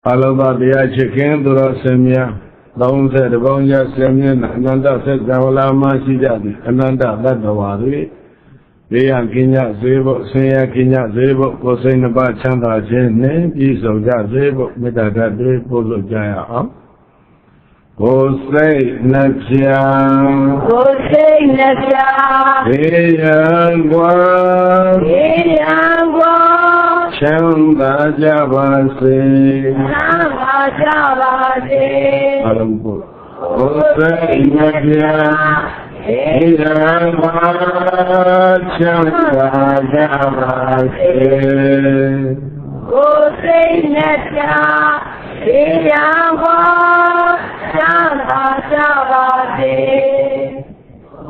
Alaba Dia Chicken, Dura Semia, Down said the Bonja Semian, Ananda said Gavala Masijadi, Ananda, that the Wadi. Dia Kinya Zebo, Saya Kinya Zebo, Kosain about Chandra Jen, East of Jazebo, Metagade, Polo Jaya. Kosei Nacha, Kosei Nacha, Eyangwa, Eyangwa, Chanda Javase, Chanda Javase, Alampo, Kosei Nacha, Eyangwa, Chanda Javase, Kosei Nacha, Eyangwa, Chanda Javase,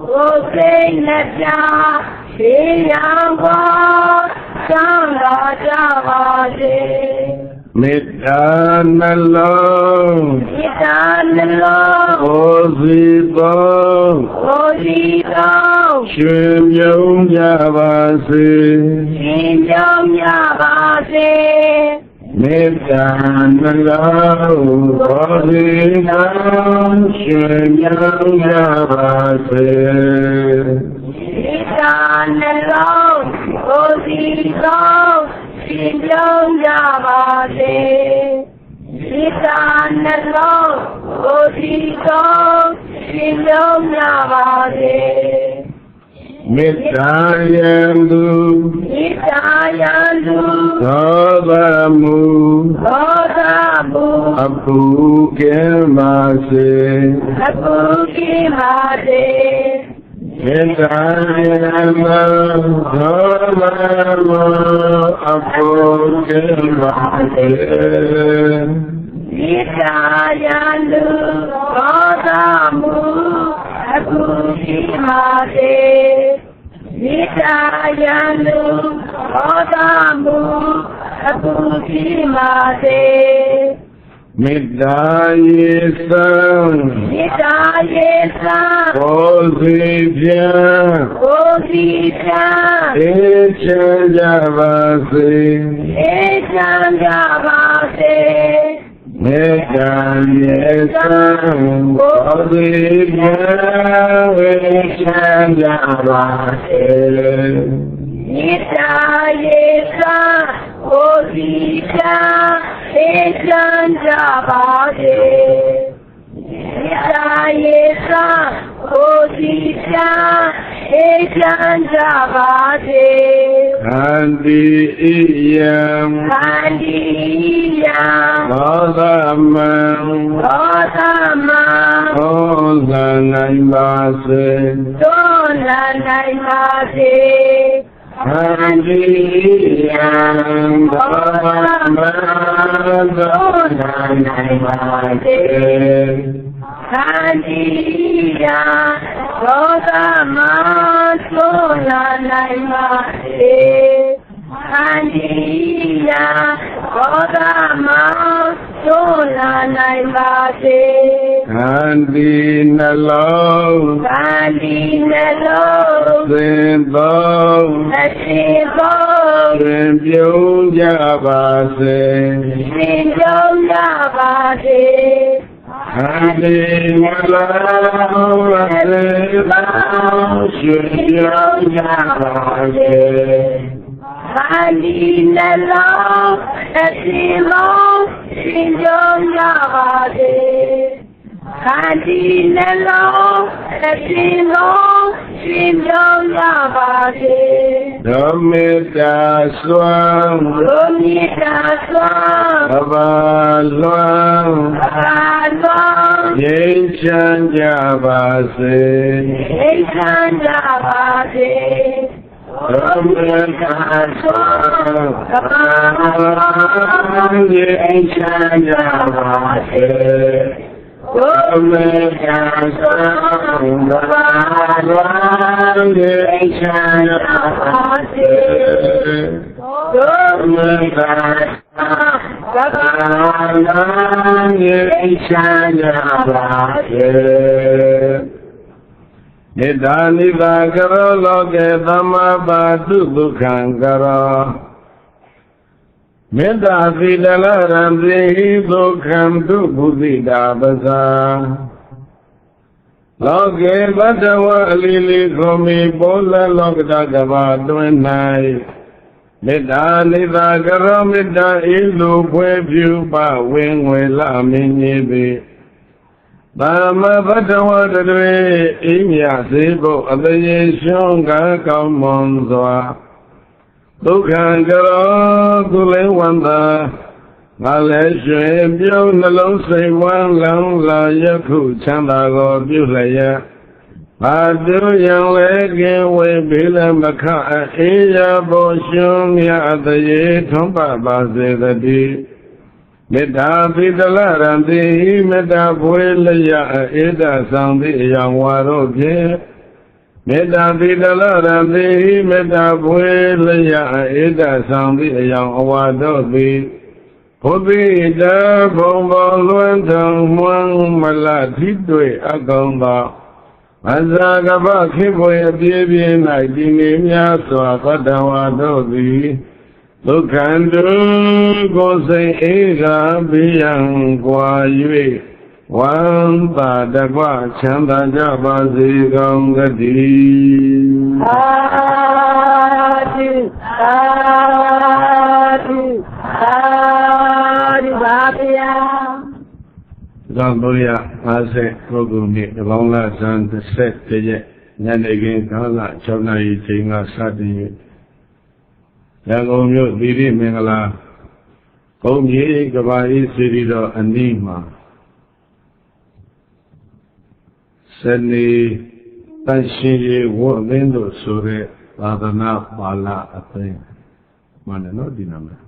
Kosei Nacha, Eyangwa, Chanda Javase, Mitanalo, Ozito, Shimyong Javase, Mitanalo, Ozito, Shimyong Javase, Shimyong Javase, Itanalo, Ozito, Shimyong Javase, Mitayandu, Itayandu, Sodamu, Sodamu, Apu Kemase, Apu Kemase, Mitayandu, Sodamu, Apu Kemase, Itayandu, Sodamu, Apu Kemase, Itayandu, Sodamu, Apu Kemase, Midayesan, Ozidyan, Echanjavase, Midayesan, Ozidyan, Echanjavase, Kandi iyam, Odamam, Ozanaimase, Kandi iyam, Odamam, Ozanaimase, Kandiya, Rosama, Solanaimase, Kandiya, Rosama, Solanaimase, Kandinalo, Simbo, Simbyong Javase, Kandinalo, Simbyong Javase, Kandinalo, Simbyong Javase, Kandinalo, Simbyong Javase, Domita Swam, Abalwam, Yenchan Javase, Domita Swam, Yenchan Javase, Domita Swam, Abalwam, Yenchan Javase, Domita Nidani Vagaro Loge Dhamma Badu Dukhangara မေတ္တာသီတလရံတိဒုက္ခံတုဘုဇိတာပဇာလောကေဘတ္တဝအလီလီကိုမီပေါ်လလောကတကဘာတွင်၌မေတ္တာနိသာကရောမေတ္တာဤလူဖွဲပြုပဝင်းငွေလာမင်းကြီးသည်သာမဘတ္တဝတတွေဤမြစေဖို့အတရေရှုံးကကောင်းမွန်စွာဒုက္ခံကရောကုလေဝန္တာငါလည်းရွှေပြုံးနှလုံးစိတ်ဝမ်းလောင်လာယခုချမ်းသာကိုပြုလျက်ဘာသူယံလေကင်ဝေဘိလမခအေးရဘောရှုံးမြအတရေထွန်းပပါစေတည်းမေတ္တာပိတလရံတိမေတ္တာဖွေလျက်အေဒဆောင်သည့်အယောင်ဝါတို့ဖြင့်မေတ္တာပိတလရံတိမေတ္တာဖွေလျက်အေဒဆောင်သည့်အယောင်အဝါတို့သည်ဘုပိတဘုံဘောလွန်ထုံမွန်းမလထိတွေ့အကောင်သောအဇာကပခေဖွေအပြည့်ပြည့်၌ဒီနေများစွာကတဝါတို့သည်ဒုက္ခံတုကိုယ်စိတ်အေကဘေးရန်ကွာ၍ဝမ်းသာတကွချမ်းသာကြပါစေကောင်းသတည်းသာဓုသာဓုသာဓုပါဗျာသော350ပုဂ္ဂိုလ်မြင့်တပေါင်းလားဇန်30ရက်ညနေခင်းကာလ6နာရီချိန်ကစတင်၍ရန်ကုန်မြို့သီရိမင်္ဂလာဘုံကြီးကဘာဤစီရီတော်အနီးမှာစနေတန်ရှင်ရေဝတ်သင်းတို့ဆိုတဲ့သာသနာပါဠိအသိမှန်တယ်နော်ဒီနာမည်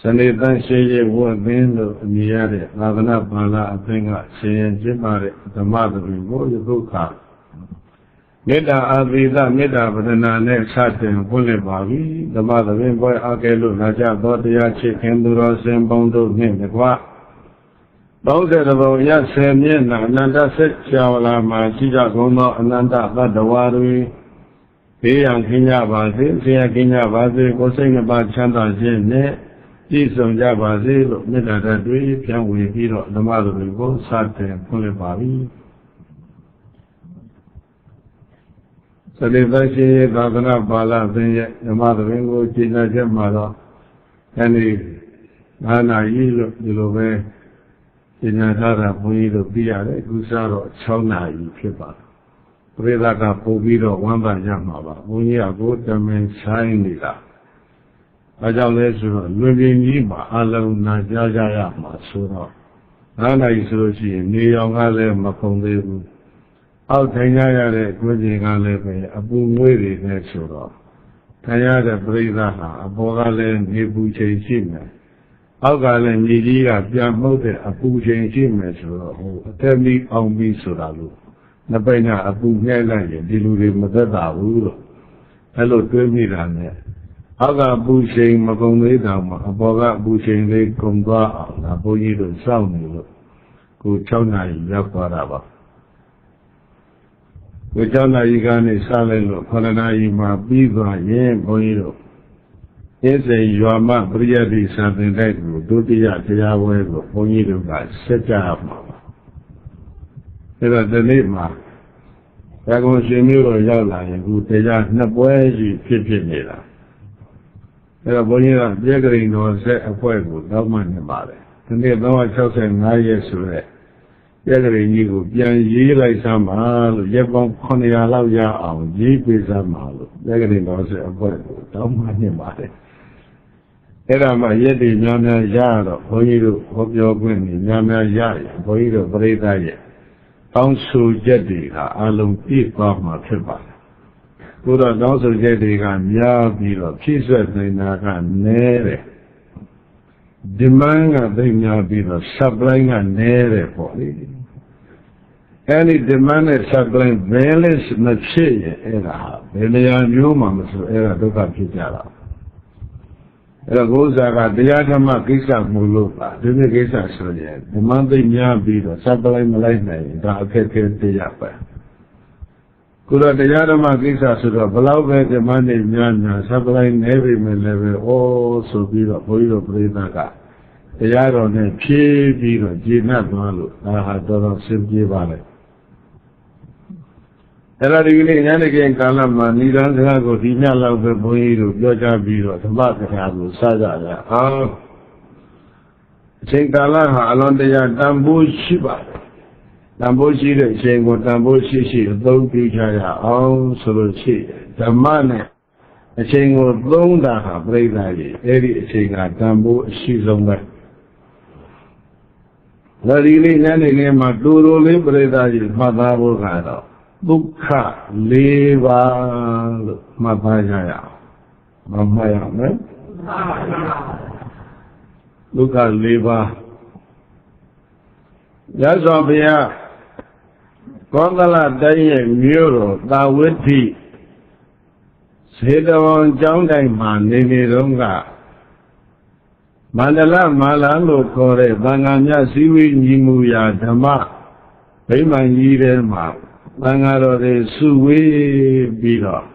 စနေတန်ရှင်ရေဝတ်သင်းတို့အမည်ရတဲ့သာသနာပါဠိအသိကရှင်ရင်ကျင့်ပါတဲ့ဓမ္မသဘင်ကိုယခုခါမေတ္တာအာသီသမေတ္တာပဒနာနဲ့စတင်ဖွင့်လှစ်ပါပြီဓမ္မသဘင်ပွဲအကဲလို့လာကြသောတရားချစ်ခင်သူတော်စင်ပေါင်းတို့နှင့်တကွ30ဘုံရ10မျက်နှာအနန္တဆက်ကြော်လာမှာရှိကြကုန်သောအနန္တသတ္တဝါတွေဘေးရန်ခင်းကြပါစေဆင်းရဲခင်းကြပါစေကိုယ်စိတ်နှပါချမ်းသာခြင်းနဲ့ပြည့်စုံကြပါစေလို့မေတ္တာဓာတ်တွေဖြန့်ဝေပြီးတော့ဓမ္မသဘင်ကိုစတင်ဖွင့်လှစ်ပါပြီစတိသရှိသာသနာပါဠိသင်ရဲ့ဓမ္မသဘင်ကိုကျင့်ကြချက်မှာတော့အဲဒီဘာနာကြီးလို့ဒီလိုပဲကျင့်ကြထားတာဘုန်းကြီးတို့ပြရတယ်အခုစားတော့6နာရီဖြစ်ပါတယ်ပရိသတ်ကပို့ပြီးတော့ဝမ်းသာရမှာပါဘုန်းကြီးကကိုတမင်ဆိုင်နေတာအဲကြောင့်လဲဆိုတော့လွင်ပြင်ကြီးမှာအလုံးနာကြားကြရမှာဆိုတော့9နာရီဆိုလို့ရှိရင်နေရောင်ကလည်းမဖုံသေးဘူးအောက်ထိုင်ကြရတဲ့ကိုယ်ကြီးကလည်းပဲအပူငွေးတွေနဲ့ဆိုတော့ထိုင်ရတဲ့ပရိသတ်ဟာအပေါ်ကလည်းနေပူချိန်ရှိမယ်အောက်ကလည်းမြေကြီးကပြန်မှုတ်တဲ့အပူချိန်ရှိမယ်ဆိုတော့ဟိုအသက်မီးအောင်ပြီးဆိုတာလို့နှစ်ပိတ်ကအပူငှဲ့လိုက်ရင်ဒီလူတွေမသက်သာဘူးလို့အဲ့လိုတွေးမိတာနဲ့အောက်ကပူချိန်မကုန်သေးတောင်မှအပေါ်ကပူချိန်လေးကုန်သွားအောင်ဒါဘုန်းကြီးတို့စောင့်နေလို့ကို6နာရီရောက်သွားတာပါကို6နာရီကနေစလိုက်လို့9နာရီမှာပြီးသွားရင်ဘုန်းကြီးတို့အင်းစိန်ရွာမပရိယတ်ဒီစာသင်တိုက်ကိုဒုတိယတရားပွဲကိုဘုန်းကြီးတို့ကဆက်ကြမှာပါအဲ့တော့ဒီနေ့မှာရကုံရှင်မျိုးတော်ရောက်လာရင်ခုတရား2ပွဲရှိဖြစ်နေတာအဲ့တော့ဘုန်းကြီးကပြည့်ကရင်တော်ဆက်အဖွဲ့ကိုတောင်းမှနေပါတယ်ဒီနေ့365ရက်ဆိုတဲ့ပြည့်ကရင်ကြီးကိုပြန်ရေးလိုက်စမ်းပါလို့ရက်ပေါင်း900လောက်ရအောင်ရေးပေးစမ်းပါလို့ပြည့်ကရင်တော်ဆက်အဖွဲ့ကိုတောင်းမှနေပါတယ်အဲ့ဒါမှရက်တွေများများရတော့ဘုန်းကြီးတို့ဟောပြောခွင့်များများရရင်ဘုန်းကြီးတို့ပြိဿရဲ့တောင်းဆိုချက်တွေကအလုံးပြည့်သွားမှာဖြစ်ပါတယ်။ဘုရားတောင်းဆိုချက်တွေကများပြီးတော့ဖြည့်ဆွက်နေတာကနည်းတယ်။ demand ကသိများပြီးတော့ supply ကနည်းတယ်ပေါ့လေ။အဲဒီ demand နဲ့ supply balance မဖြစ်ရင်အဲ့ဒါဘယ်နေရာမျိုးမှမဆိုအဲ့ဒါဒုက္ခဖြစ်ကြတာ။အဲ့တော့ဘုရားကတရားဓမ္မကိစ္စမလို့ပါဒီနေ့ကိစ္စဆိုရင်ဓမ္မသိများပြီးတော့စပ်ပလိုက်မလိုက်နိုင်ဒါအခက်အခဲတရားပဲဘ ကိုယ်တော်တရားဓမ္မကိစ္စဆိုတော့ဘလောက်ပဲဓမ္မနဲ့များများသဗ္ဗလိုက်နေပြီမယ်လည်းပဲဩဆိုပြီးတော့ဘုန်းကြီးတို့ပြိဿကတရားတော်နဲ့ဖြည်းပြီးတော့ကျေနပ်သွားလို့ဒါဟာတော်တော်စင်ပြေပါလေအဲ့ဒါဒီကနေ့ညနေခင်းကာလမှာဏိဒန်းစကားကိုဒီညလောက်ပဲဘုန်းကြီးတို့ပြောကြပြီးတော့ဓမ္မစကားကိုစကြရအောင်အချိန်ကာလဟာအလွန်တရာတန်ဖိုးရှိပါတယ်တန်ဖိုးရှိတဲ့အချိန်ကိုတန်ဖိုးရှိရှိအသုံးပြုကြရအောင်ဆိုလို့ရှိတယ်ဓမ္မနဲ့အချိန်ကိုသုံးတာဟာပြိဿကြီးအဲ့ဒီအချိန်ကတန်ဖိုးအရှိဆုံးပဲဒါဒီနေ့ညနေခင်းမှာတူတူလေးပြိဿကြီးမှတ်သားဖို့ကတော့ဒုက္ခ၄ပါးလို့မှတ်သားကြရအောင်မမှတ်ရမယ်ဒုက္ခ၄ပါးရသော်ဘုရားကောသလတိုင်းရဲ့မြို့တော်သာဝတိဇေတဝန်ကျောင်းတိုင်းမှာနေတော့ကမန္တလမာလာလို့ခေါ်တဲ့သံဃာများစည်းဝေးညီမှုရာဓမ္မဗိမာန်ကြီးထဲမှာသံဃာတော်တွေစုဝေးပြီးတော့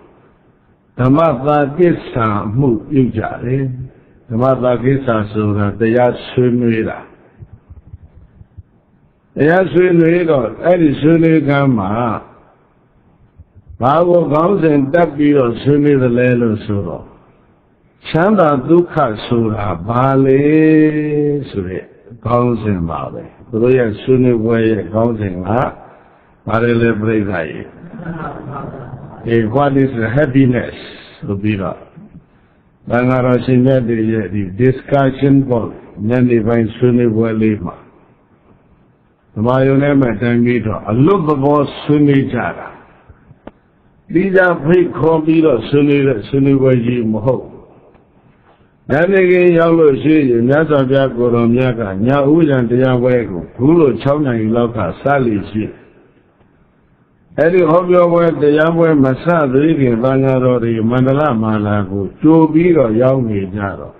ဓမ္မသာကိစ္စမှုပြုကြတယ်ဓမ္မသာကိစ္စဆိုတာတရားဆွေးနွေးတာတရားဆွေးနွေးတော့အဲ့ဒီဆွေးနွေးခန်းမှာဘာကိုခေါင်းစဉ်တက်ပြီးတော့ဆွေးနွေးသလဲလို့ဆိုတော့ချမ်းသာဒုက္ခဆိုတာဘာလဲဆိုတဲ့ခေါင်းစဉ်ပါပဲသူတို့ရဲ့ဆွေးနွေးပွဲရဲ့ခေါင်းစဉ်ကဘာလဲပြိဿကြီးwhat is happiness ဆိုပြီးတော့ဘင်္ဂါရရှင်မြတ်တွေရဲ့ဒီ discussion board ညနေပိုင်းဆွေးနွေးပွဲလေးမှာဓမ္မယုံနဲ့မှတိုင်ပြီးတော့အလွတ်သဘောဆွေးနွေးကြတာဒီကြဖိတ်ခေါ်ပြီးတော့ဆွေးနွေးတဲ့ဆွေးနွေးပွဲကြီးမဟုတ်ညနေခင်းရောက်လို့ရှိရင်မြတ်စွာဘုရားကိုယ်တော်မြတ်ကညဥ်တရားပွဲကိုခုလို6နာရီလောက်ကစလိရှိအဲ့ဒီဟောပြောပွဲတရားပွဲမစသေးခင်သံဃာတော်တွေမန္တလမာလာကိုကြိုပြီးတော့ရောက်နေကြတော့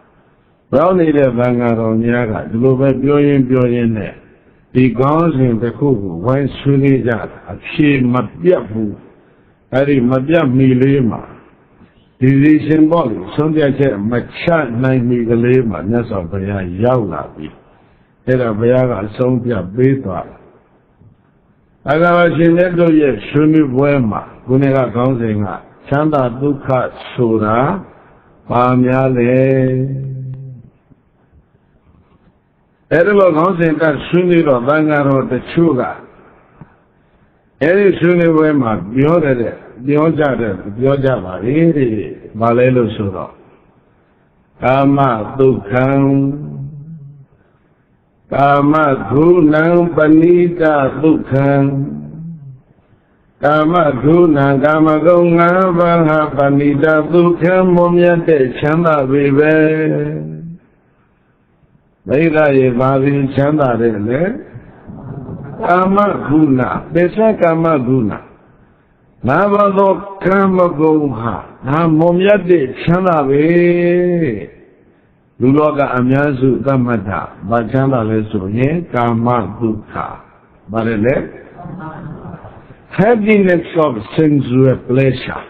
ရောက်နေတဲ့သံဃာတော်များကဒီလိုပဲပြောရင်းနဲ့ဒီကောင်းစဉ်တစ်ခုကိုဝိုင်းဆွေးနွေးကြတာအဖြေမပြတ်ဘူးအဲ့ဒီမပြတ်မီလေးမှာဒီရှင်ပေါ်လို့ဆုံးဖြတ်ချက်မချနိုင်မီကလေးမှာမြတ်စွာဘုရားရောက်လာပြီအဲ့ဒါဘုရားကအဆုံးဖြတ်ပေးသွားတယ်အဂါဝရှင်မြတ်တို့ရဲ့ဆွေးနွေးပွဲမှာခုနကခေါင်းစဉ်ကချမ်းသာဒုက္ခဆိုတာဘာများလဲအဲ့ဒီလိုခေါင်းစဉ်ကဆွေးနွေးတော့သံဃာတော်တချို့ကအဲ့ဒီဆွေးနွေးပွဲမှာပြောကြပါလေတဲ့ဘာလဲလို့ဆိုတော့ကာမဒုက္ခံကာမဂုဏံပဏိတဒုက္ခံကာမဂုဏံကာမဂုဏ်၅ပါးဟာပဏိတဒုက္ခံမွန်မြတ်တဲ့ချမ်းသာပေပဲမိဂရေဘာပြီးချမ်းသာတဲ့လေကာမဂုဏပစ္စကာမဂုဏနာဘသောကာမဂုဏ်ဟာဒါမွန်မြတ်တဲ့ချမ်းသာပဲလူလောကအများစုသတ်မှတ်တာဘာချမ်းသာလဲဆိုရင်ကာမဒုက္ခဘာလဲလဲ happiness of sensual pleasure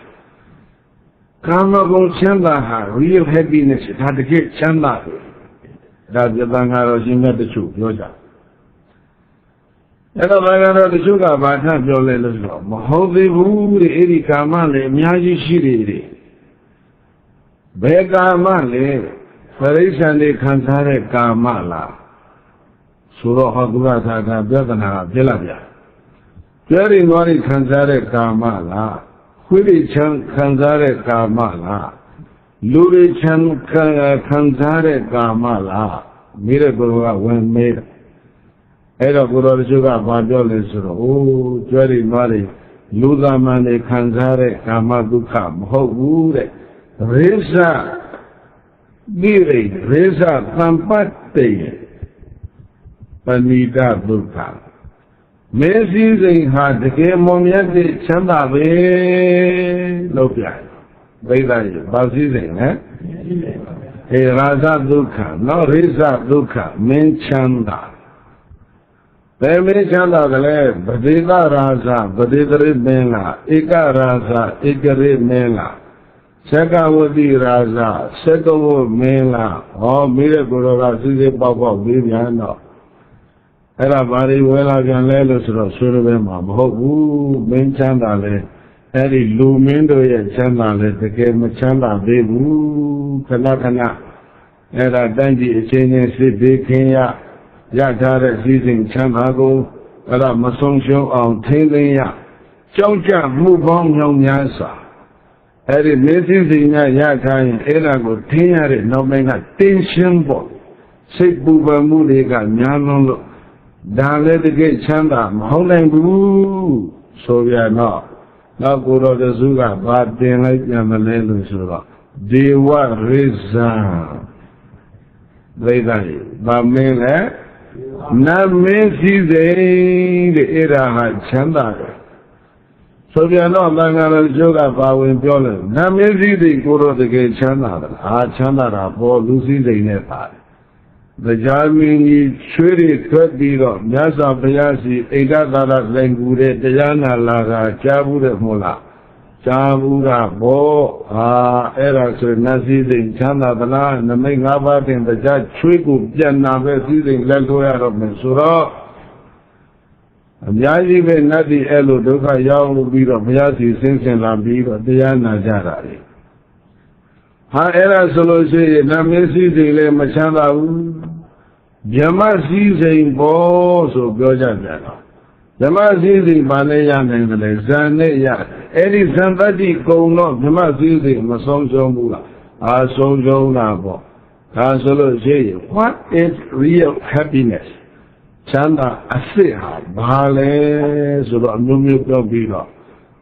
ကာမဂုဏ်ချမ်းသာဟာ real happiness ဒါတကယ်ချမ်းသာတယ်ဒါပြသံဃာတော်ရှင်မြတ်တချို့ပြောကြအဲ့တော့ဘာသာတော်တချို့ကဘာထပြောလဲလို့ဆိုတော့မဟုတ်သေးဘူးတဲ့အဲ့ဒီကာမလည်းအများကြီးရှိတယ်တဲ့ဘယ်ကာမလဲပရိစ္ဆန်တွေခံစားတဲ့ကာမလားဆိုတော့ဟောသူကသာပြဿနာကပြက်လာပြကျွဲတွေနွားတွေခံစားတဲ့ကာမလားခွေးတွေချမ်းခံစားတဲ့ကာမလားလူတွေချမ်းခံစားတဲ့ကာမလားမိတဲ့ကိုယ်ကဝင်မေးတယ်အဲ့တော့ကိုယ်တော်တချို့ကဘာပြောလဲဆိုတော့အိုးကျွဲတွေနွားတွေလူသားမှန်တွေခံစားတဲ့ကာမဒုက္ခမဟုတ်ဘူးတဲ့ရိစ္ဆဒီရိစ္ဆသံပတ်တေပဏိတဒုက္ခမေစီစိန်ဟာတကယ်မွန်မြတ်တဲ့ချမ်းသာပဲလို့ပြန်ဘိဓါရေဘာစီစိန်လဲရာဇဒုက္ခနော်ရိစ္ဆဒုက္ခမင်းချမ်းသာ They may chanda the lab, Badida Raza, Badidri Mela, Ika Raza, Ikari Mela, Sekawadi Raza, Sekawo Mela, or Miracle Razi Baba Viviano. Everybody well again, let us Surabema, Hobu, Ben Chandale, Eddie Lumindo, Chandale, the game of Chanda, Bebu, Kanakana, Era Dandy, Cheney, Big Kenya. ရထားတဲ့စည်းစိမ်ချမ်းသာကိုအဲ့ဒါမဆုံးရှုံးအောင်ထိန်းသိမ်းရကြောက်ကြမှုပေါင်းမြောင်များစွာအဲ့ဒီနေစည်းစိမ်များရထားရင်အဲ့ဒါကိုထိန်းရတဲ့နောက်ပိုင်းကတင်းရှင်းဖို့စိတ်ပူပန်မှုတွေကများလွန်းလို့ဒါလည်းတကယ်ချမ်းသာမဟုတ်နိုင်ဘူးဆိုပြန်တော့နောက်ကိုတော်တစုကဘာတင်လိုက်ပြန်မလဲလို့ဆိုတော့ဒေဝရိဇာဒိဋ္ဌိဗာမင်းလည်းနာမင်းစည်းစိမ်တဲ့အဲ့ဒါဟာချမ်းသာတယ်ဆိုပြန်တော့သံဃာတော်ကျိုးကပါဝင်ပြောတယ်နာမင်းစည်းစိမ်ကိုတော့တကယ်ချမ်းသာတယ်ဟာချမ်းသာတာပေါ်လူစည်းစိမ်နဲ့ပါတယ်တရားမင်းကြီးချွေးရထွက်ပြီးတော့မြတ်စွာဘုရားစီအိဋ္ဌသာရဆိုင်ကူတဲ့တရားနာလာကကြားဘူးတဲ့မို့လားကြားဘူးကဘောဟာအဲ့ဒါဆိုနတ်စည်းစိမ်ချမ်းသာသလားနမိတ်၅ပါးတင်တရားချွေးကိုပြန်နာပဲစည်းစိမ်လက်လို့ရတော့မယ်ဆိုတော့အများကြီးပဲနတ်ဒီအဲ့လိုဒုက္ခရောက်ပြီးတော့ဘုရားစီဆင်းဆင်းလာပြီးတော့တရားနာကြတာလေဟာအဲ့ဒါဆိုလို့ရှိရင်နတ်မင်းစည်းစိမ်လည်းမချမ်းသာဘူးဗြဟ္မစည်းစိမ်ဘောဆိုပြောကြပြန်တော့ဓမ္မစည်းစိမ်ပါနဲ့ရနိုင်တယ်ဇန်နဲ့ရအဲ့ဒီဇန်တတိကုံတော့ဓမ္မစည်းစိမ်မဆုံးရှုံးဘူးလားအာဆုံးရှုံးတာပေါ့ဒါဆိုလို့ရှိရင် what is real happiness ချမ်းသာအစစ်ဟာဘာလဲဆိုတော့အမျိုးမျိုးပြောပြီးတော့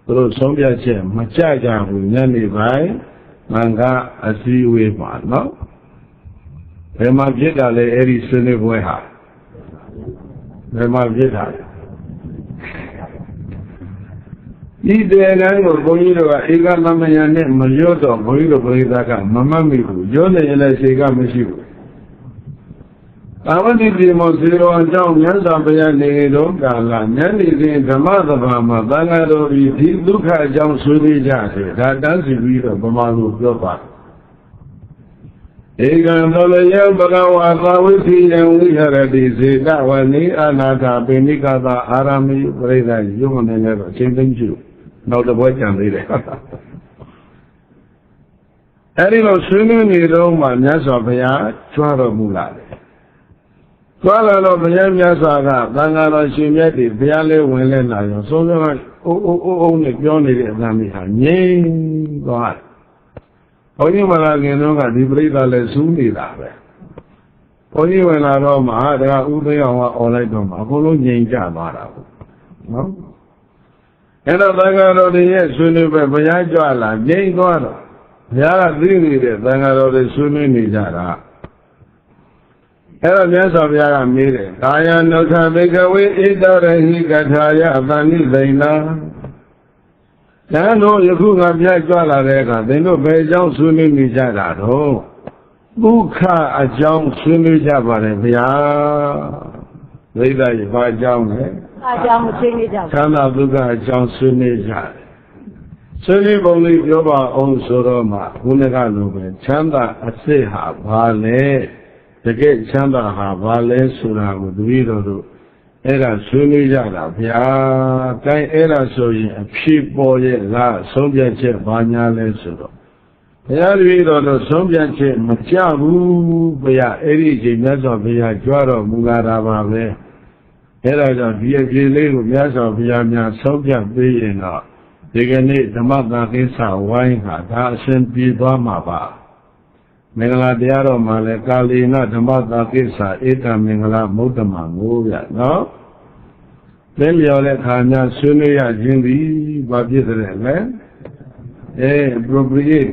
သူတို့ဆုံးဖြတ်ချက်မကြကြဘူးညနေပိုင်းမင်္ဂအစည်းအဝေးမှာနော်ဘယ်မှာဖြစ်တာလဲအဲ့ဒီဆွေးနွေးပွဲဟာဘယ်မှာဖြစ်တာလဲဒီတဲ့ကံကိုဘုန်းကြီးတို့ကဧကသမယနဲ့မရောတော့ဘုန်းကြီးတို့ပရိသတ်ကမမှတ်မိဘူးရောနေရင်လည်းခြေကမရှိဘူးသာဝတိပြေမောစေတော်အကြောင်းမြတ်စွာဘုရားနေတော်ကာလညနေစဉ်ဓမ္မသဘာမှာသံဃာတော်ဒီဒုက္ခအကြောင်းဆွေးနွေးကြတယ်ဒါတန်းစီပြီးတော့ဗမာလိုပြောပါဧကံသောလယဘဂဝါသာဝိသိယံဝိဟရတိစေတဝနိအနာထာပိဏိကသာအာရမိပရိသတ်ရုံနဲ့လည်းတော့အချင်းသိမ့်ကြည့်နောက်တစ်ပွဲကြံသေးတယ်အဲဒီလိုဆွေးနွေးနေတော့မှမြတ်စွာဘုရားကြွားတော်မူလာတယ်ကြွားလာတော့ဘုရားမြတ်စွာကသံဃာတော်ရှင်မြတ်တွေဘုရားလေးဝင်လဲလာရောဆုံးဆုံးကအိုးနဲ့ပြောနေတဲ့အသံမိဟာငြိမ်သွားတယ်ဘုန်းကြီးမလာခင်တော့ကဒီပရိသတ်လည်းစူးနေတာပဲဘုန်းကြီးဝင်လာတော့မှဒါကဥသိအောင်ကអော်လိုက်တော့မှအကုန်လုံးငြိမ်ကြသွားတာပေါ့နော်အဲ့တော့သံဃာတော်တွေရဲ့ဆွေးနွေးပဲဘုရားကြွလာငြိမ်သွားတော့ဘုရားကသိနေတဲ့သံဃာတော်တွေဆွေးနွေးနေကြတာအဲ့တော့မြတ်စွာဘုရားကမေးတယ်ကာယနုထဘေကဝေဣတရဟိကထာယအတဏိသိဏဒါတို့ယခုငါပြကြွလာတဲ့အခါသင်တို့ဘယ်အကြောင်းဆွေးနွေးနေကြတာတော့ဒုက္ခအကြောင်းဆွေးနွေးကြပါတယ်ဗျာဒိဋ္ဌိဘာအကြောင်းလဲအကြောင်းဆွေးနွေးကြပါချမ်းသာဒုက္ခအကြောင်းဆွေးနွေးကြတယ်ဆွေးနွေးပုံလေးပြောပါအောင်ဆိုတော့မှဘုန်းကလိုပဲချမ်းသာအစစ်ဟာဘာလဲတကယ်ချမ်းသာဟာဘာလဲဆိုတာကိုတပည့်တော်တို့အဲ့ဒါဆွေးနွေးကြတာဗျာ။တိုင်းအဲ့ဒါဆိုရင်အဖြစ်ပေါ်ရဲ့လားဆုံးဖြတ်ချက်ဘာညာလဲဆိုတော့ဘုရားတပည့်တော်တို့ဆုံးဖြတ်ချက်မကြဘူးဗျာ။အဲ့ဒီအချိန်မြတ်စွာဘုရားကြွတော်မူလာတာပါပဲ။အဲ့ဒါကြောင့်ဒီအဖြစ်လေးကိုမြတ်စွာဘုရားများဆုံးဖြတ်ပေးရင်တော့ဒီကနေ့ဓမ္မသာကိစ္စဝိုင်းဟာဒါအစဉ်ပြေသွားမှာပါ။မင်္ဂလာတရားတော်မှာလည်းကာလီနဓမ္မသာကိစ္စဧတမင်္ဂလာမௌတ္တမငိုးဗျနော်သင်လျော်တဲ့ခါများဆွေးနွေးရခြင်းသည်ဘာဖြစ်တဲ့လဲappropriate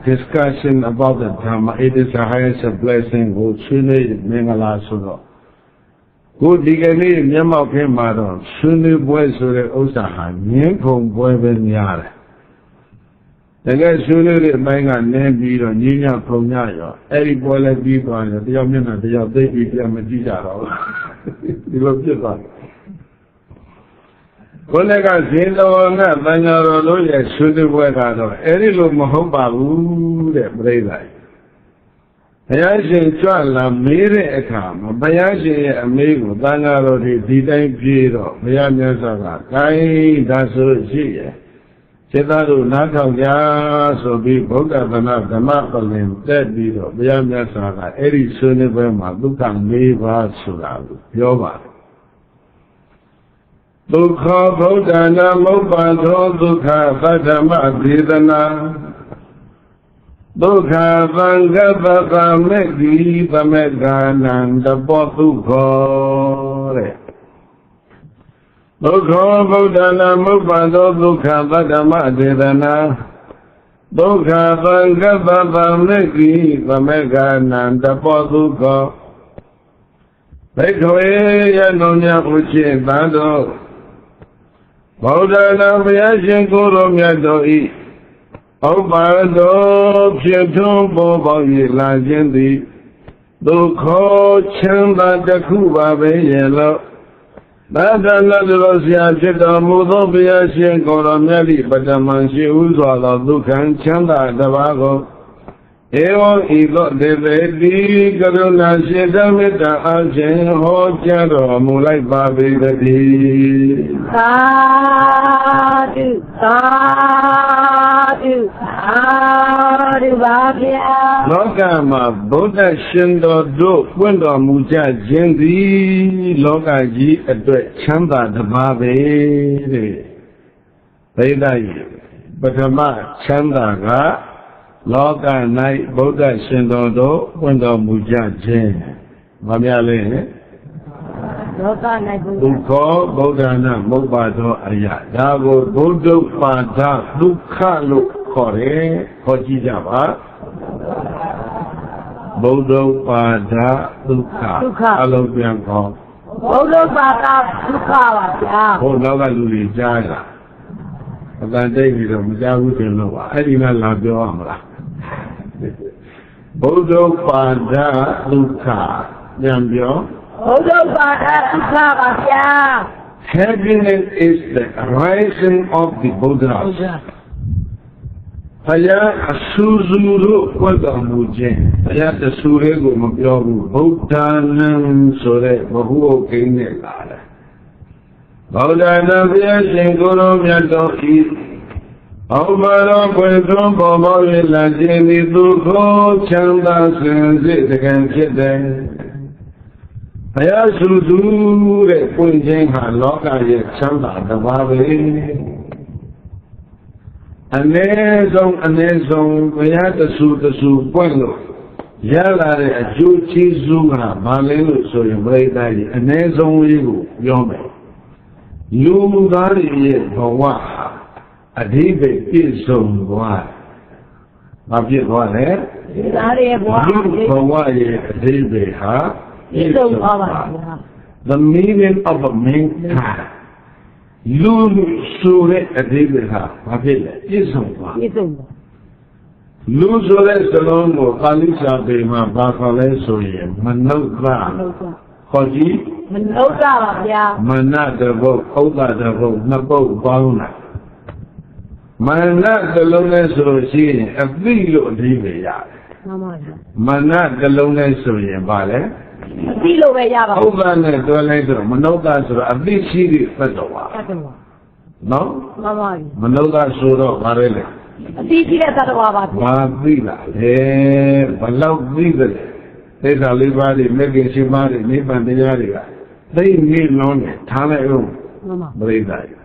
discussion about the Dhamma it is the highest blessing ကိုဆွေးနွေးမင်္ဂလာဆိုတော့ကိုဒီကနေ့မျက်မှောက်ခင်းမှာတော့ဆွေးနွေးပွဲဆိုတဲ့ဥစ္စာဟာငင်းခုန်ပွဲပဲများတယ်တကယ်ဆွေးနွေးတဲ့အပိုင်းကနင်းပြီးတော့ညီညာခုံညရောအဲ့ဒီပွဲလည်းပြီးသွားတယ်တယောက်မျက်နှာတယောက်သိပြီးပြမကြည့်ကြတော့ ဒီလိုဖြစ်သွားတယ်ဘုန်းကဇင်းတော်နဲ့တန်ဃာတော်တို့ရဲ့ဆွေးနွေးပွဲကတော့အဲ့ဒီလိုမဟုတ်ပါဘူးတဲ့ပြိဿာဘုရားရှင်ကြွလာမေးတဲ့အခါမှာဘုရားရှင်ရဲ့အမေးကိုတန်ဃာတော်တွေဒီတိုင်းပြေးတော့ဘုရားမြတ်စွာကဂိုင်းဒါဆိုရှိရဲ့စေတတို့နားထောင်ကြဆိုပြီးဗုဒ္ဓဘာသာဓမ္မပလင်တက်ပြီးတော့ဘုရားမြတ်စွာကအဲ့ဒီဆွေးနွေးပွဲမှာဒုက္ခ၄ပါးဆိုတာကိုပြောပါတယ်ဒုက္ခဗုဒ္ဓနာမုပ္ပန္နောဒုက္ခသတ္တမဒေသနာဒုက္ခသံဃပပမေတိသမက္ခဏံတပောဒုက္ခတဲ့ဒုက္ခဗုဒ္ဓနာမုပ္ပန္နောဒုက္ခသတ္တမဒေသနာဒုက္ခသံဃပပမေတိသမက္ခဏံတပောဒုက္ခဘိက္ခဝေယနုညဥจิตတံတော်ဗုဒ္ဓနာဘုရားရှင်ကိုယ်တော်မြတ်တော်ဤဥပ္ပါတော်ဖြစ်ထွန်းပေါ်ပေါက်၍လာခြင်းသည်ဒုက္ခချမ်းသာတစ်ခုပါပဲရဲ့လို့သာသနာတော်ဆရာဖြစ်တော်မူသောဘုရားရှင်ကိုယ်တော်မြတ်၏ပထမရှိဥစွာသောဒုက္ခချမ်းသာတစ်ပါးကိုဧဝံဤသို့ဒေဝတိကရုဏာရှင်သမေတ္တာအရှင်ဟောကြားတော်မူလိုက်ပါပေတည်းသာဓုသာဓုသာဓုပါဗျာလောကမှာဗုဒ္ဓရှင်တော်တို့ပွင့်တော်မူကြခြင်းသည်လောကကြီးအတွက်ချမ်းသာတစ်ပါးပဲတဲ့ဘိဓိပထမချမ်းသာကလောက၌ဗုဒ္ဓရှင်တော်တို့ပွင့်တော်မူကြခြင်းမများလဲလောက၌ဒုက္ခဗုဒ္ဓနာမုပ္ပါသောအရာဒါကိုဘုဒ္ဓပါဒဒုက္ခလို့ခေါ်တယ်ခေါ်ကြည့်ကြပါဗုဒ္ဓပါဒဒုက္ခအလုံးပြန်ခေါ်ဗုဒ္ဓပါဒဒုက္ခပါဗျာဘုနောက်ကလူတွေကြားတာအတန်တိတ်ပြီးတော့မကြားဘူးတင်လို့ပါအဲ့ဒီကလာပြောရမလားဗုဒ္ဓပါဒဒုက္ခပြန်ပြောဗုဒ္ဓပါဒဒုက္ခပါဗျာ Happiness is the rising of the Buddha ဘုရားအဆူဆူတို့ဝတ်တော်မူခြင်းဘုရားတဆူလေးကိုမပြောဘူးဗုဒ္ဓနံဆိုတဲ့ဘဟုဥကိန်းနဲ့လာတယ်ဗုဒ္ဓနာဘုရားရှင်ကိုယ်တော်မြတ်တော်ဤအောက်မှာတော့ပွင့်သွန်းပေါ်ပေါက်၍လာခြင်းသည်သူကိုချမ်းသာစင်စစ်တကံဖြစ်တယ်ဘုရားဆူဆူတဲ့ပွင့်ခြင်းဟာလောကရဲ့ချမ်းသာတစ်ပါးပဲအနည်းဆုံးဘုရားတဆူပွင့်လို့ရလာတဲ့အကျိုးကျေးဇူးကဘာလဲလို့ဆိုရင်ပြိဿကြီးအနည်းဆုံးလေးကိုပြောမယ်လူသားတွေရဲ့ဘဝအဓိပ္ပာယ်ပြည့်စုံသွားမပြည့်သွားလေလူသားတွေရဲ့ဘဝရဲ့အဓိပ္ပာယ်ဟာပြည့်စုံသွားပါဗျာ The meaning of a mankind လူဆိုတဲ့အဓိပ္ပာယ်ဟာဘာဖြစ်လဲပြည့်စုံသွားလူဆိုတဲ့စလုံးကိုပါဠိစာပေမှာဘာခေါ်လဲဆိုရင်မနုဿခေါ်ကြည့်မနုဿပါဗျာမနတဘုတ်ဥဒ္ဒတဘုတ်နှစ်ပုတ်ပေါင်းတာမနတလုံးနဲ့ဆိုလို့ရှိရင်အသိလို့အဓိပ္ပာယ်ရတယ်မှန်ပါဗျာမနတလုံးနဲ့ဆိုရင်ဘာလဲအသိလို့ပဲရပါဘူးဥဒ္ဒနဲ့တွဲလိုက်ဆိုတော့မနုဿဆိုတော့အသိရှိတဲ့သတ္တဝါနော်မှန်ပါဗျာမနုဿဆိုတော့ဘာလဲလဲအသိရှိတဲ့သတ္တဝါပါဘာသိလားဟဲ့ဘလောက်သိတယ်သိတာလေးပါးတွေမြတ်ကြီးရှင်ပါးတွေနိဗ္ဗာန်တရားတွေကသိနေလုံးနဲ့ထားလိုက်အောင်မှန်ပါပြိဿကြီး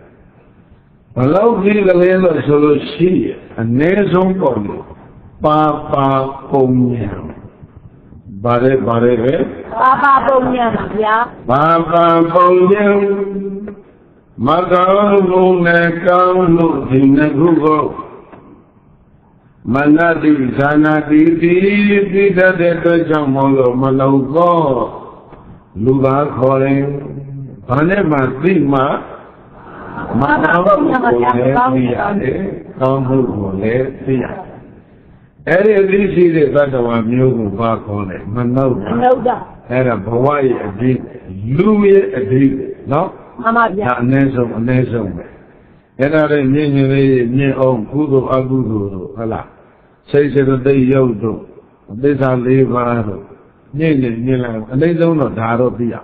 ဘလောက်ကြီးကလေးလို့ဆိုလို့ရှိရင်အနည်းဆုံးပေါ့လေပါပုံညာဘာလဲပဲပါပုံညာပါဗျာပါပုံညာမကောင်းလို့နဲ့ကောင်းလို့ဒီနှစ်ခုကိုမနတိဇာနာတိတိသိတတ်တဲ့အတွက်ကြောင့်မို့လို့မလုံတော့လူသားခေါ်ရင်ဘာနဲ့မှသိမှမကောင်းမှုကိုလည်းသိရတယ်ကောင်းမှုကိုလည်းသိရတယ်အဲ့ဒီအသိရှိတဲ့သတ္တဝါမျိုးကိုဘာခေါ်လဲမနုဿအဲ့ဒါဘဝရဲ့အဖြစ် လူရဲ့အဓိပ္ပာယ်နော် မှန်ပါဗျာ ဒါအနည်းဆုံးပဲအဲ့ဒါလည်းမြင့်မြင့်လေးမြင့်အောင်ကုသိုလ်အကုသိုလ်တို့ဟုတ်လားစိတ်စေတသိက်ရုပ်တို့သစ္စာ၄ပါးတို့မြင့်လိုက်အနည်းဆုံးတော့ဒါတော့သိရ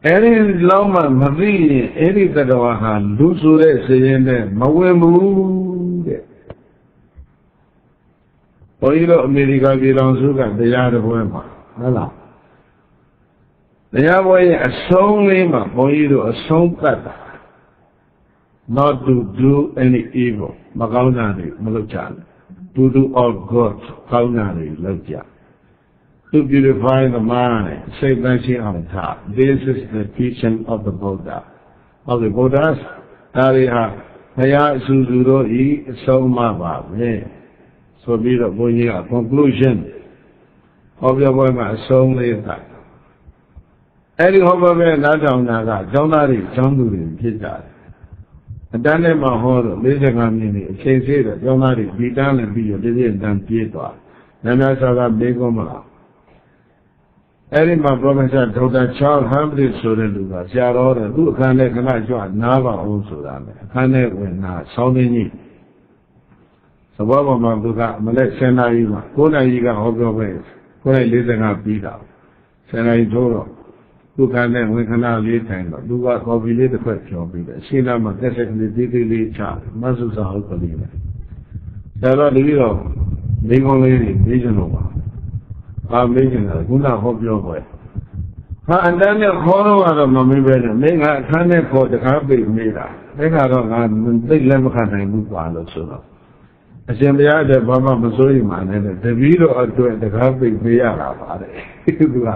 အဲ့ဒီလောက်မှမသိရင်အဲ့ဒီတတော်ဟာလူဆိုတဲ့စရင်နဲ့မဝင်ဘူးတဲ့ဘုန်းကြီးတို့အမေရိကန်ပြည်တော်စုကတရားတော်ပွဲမှာဟုတ်လားတရားပွဲရဲ့အဆုံးလေးမှာဘုန်းကြီးတို့အဆုံးသတ်တာ not to do any evil မကောင်းတာတွေမလုပ်ကြနဲ့ to do all good ကောင်းတာတွေလုပ်ကြ to purify the mind စိတ်တန့်ရှင်းအောင်ထား this is the teaching of the Buddha of the Buddhas ဒါတွေဟာဘုရားအဆူဆူတို့ဤအဆုံးအမပါပဲဆိုပြီးတော့ဘုန်းကြီးက conclusion ဟောပြောပွဲမှာအဆုံးလေးသတ်အဲ့ဒီဟောပြောပွဲနားထောင်တာကကျောင်းသားတွေကျောင်းသူတွေဖြစ်ကြတယ်အတန်းထဲမှာဟောတော့45မိနစ်အချိန်သေးတော့ကျောင်းသားတွေဒီတန်းနဲ့ပြီးတော့ဒီပြည့်တန်းပြေးသွားတယ်။နာမစာကမေးခွန်းမလား။အဲ့ဒီမှာ Professor Dr. Charles Humphreys ဆိုတဲ့လူကဆရာတော်တဲ့သူ့အခန်းထဲခဏကြွနားပါအောင်ဆိုတာလေအခန်းထဲဝင်နာဆောင်းင်းကြီးသဘောပေါ်မှာသူကမလဲ10နာရီမှာ9နာရီကဟောပြောပဲ9:45ပြီးတာ10နာရီထိုးတော့သူကလည်းဝင်ခဏလေးထိုင်တော့သူကကော်ဖီလေးတစ်ခွက်ဖြောပြီးတယ်ရှင်းလာမှတက်ဆက်ကလေးသေးသေးလေးချမဆုစာဟုတ်ကလေးပဲဒါတော့ဒီလိုမိကုံးလေးတွေပြီးကြလို့ပါမေးကြတယ်ခုနဟောပြောပွဲဟာအတန်းနဲ့ခေါ်တော့ကတော့မမေးပဲနဲ့မင်းကအခန်းနဲ့ခေါ်တကားပိတ်မေးတာဒါကတော့ငါသိလက်မခံနိုင်ဘူးပါလို့ဆိုတော့အရှင်ဘုရားတဲ့ဘာမှမစိုးရိမ်ပါနဲ့တပည့်တော်အတွက်တကားပိတ်မေးရတာပါတဲ့သူက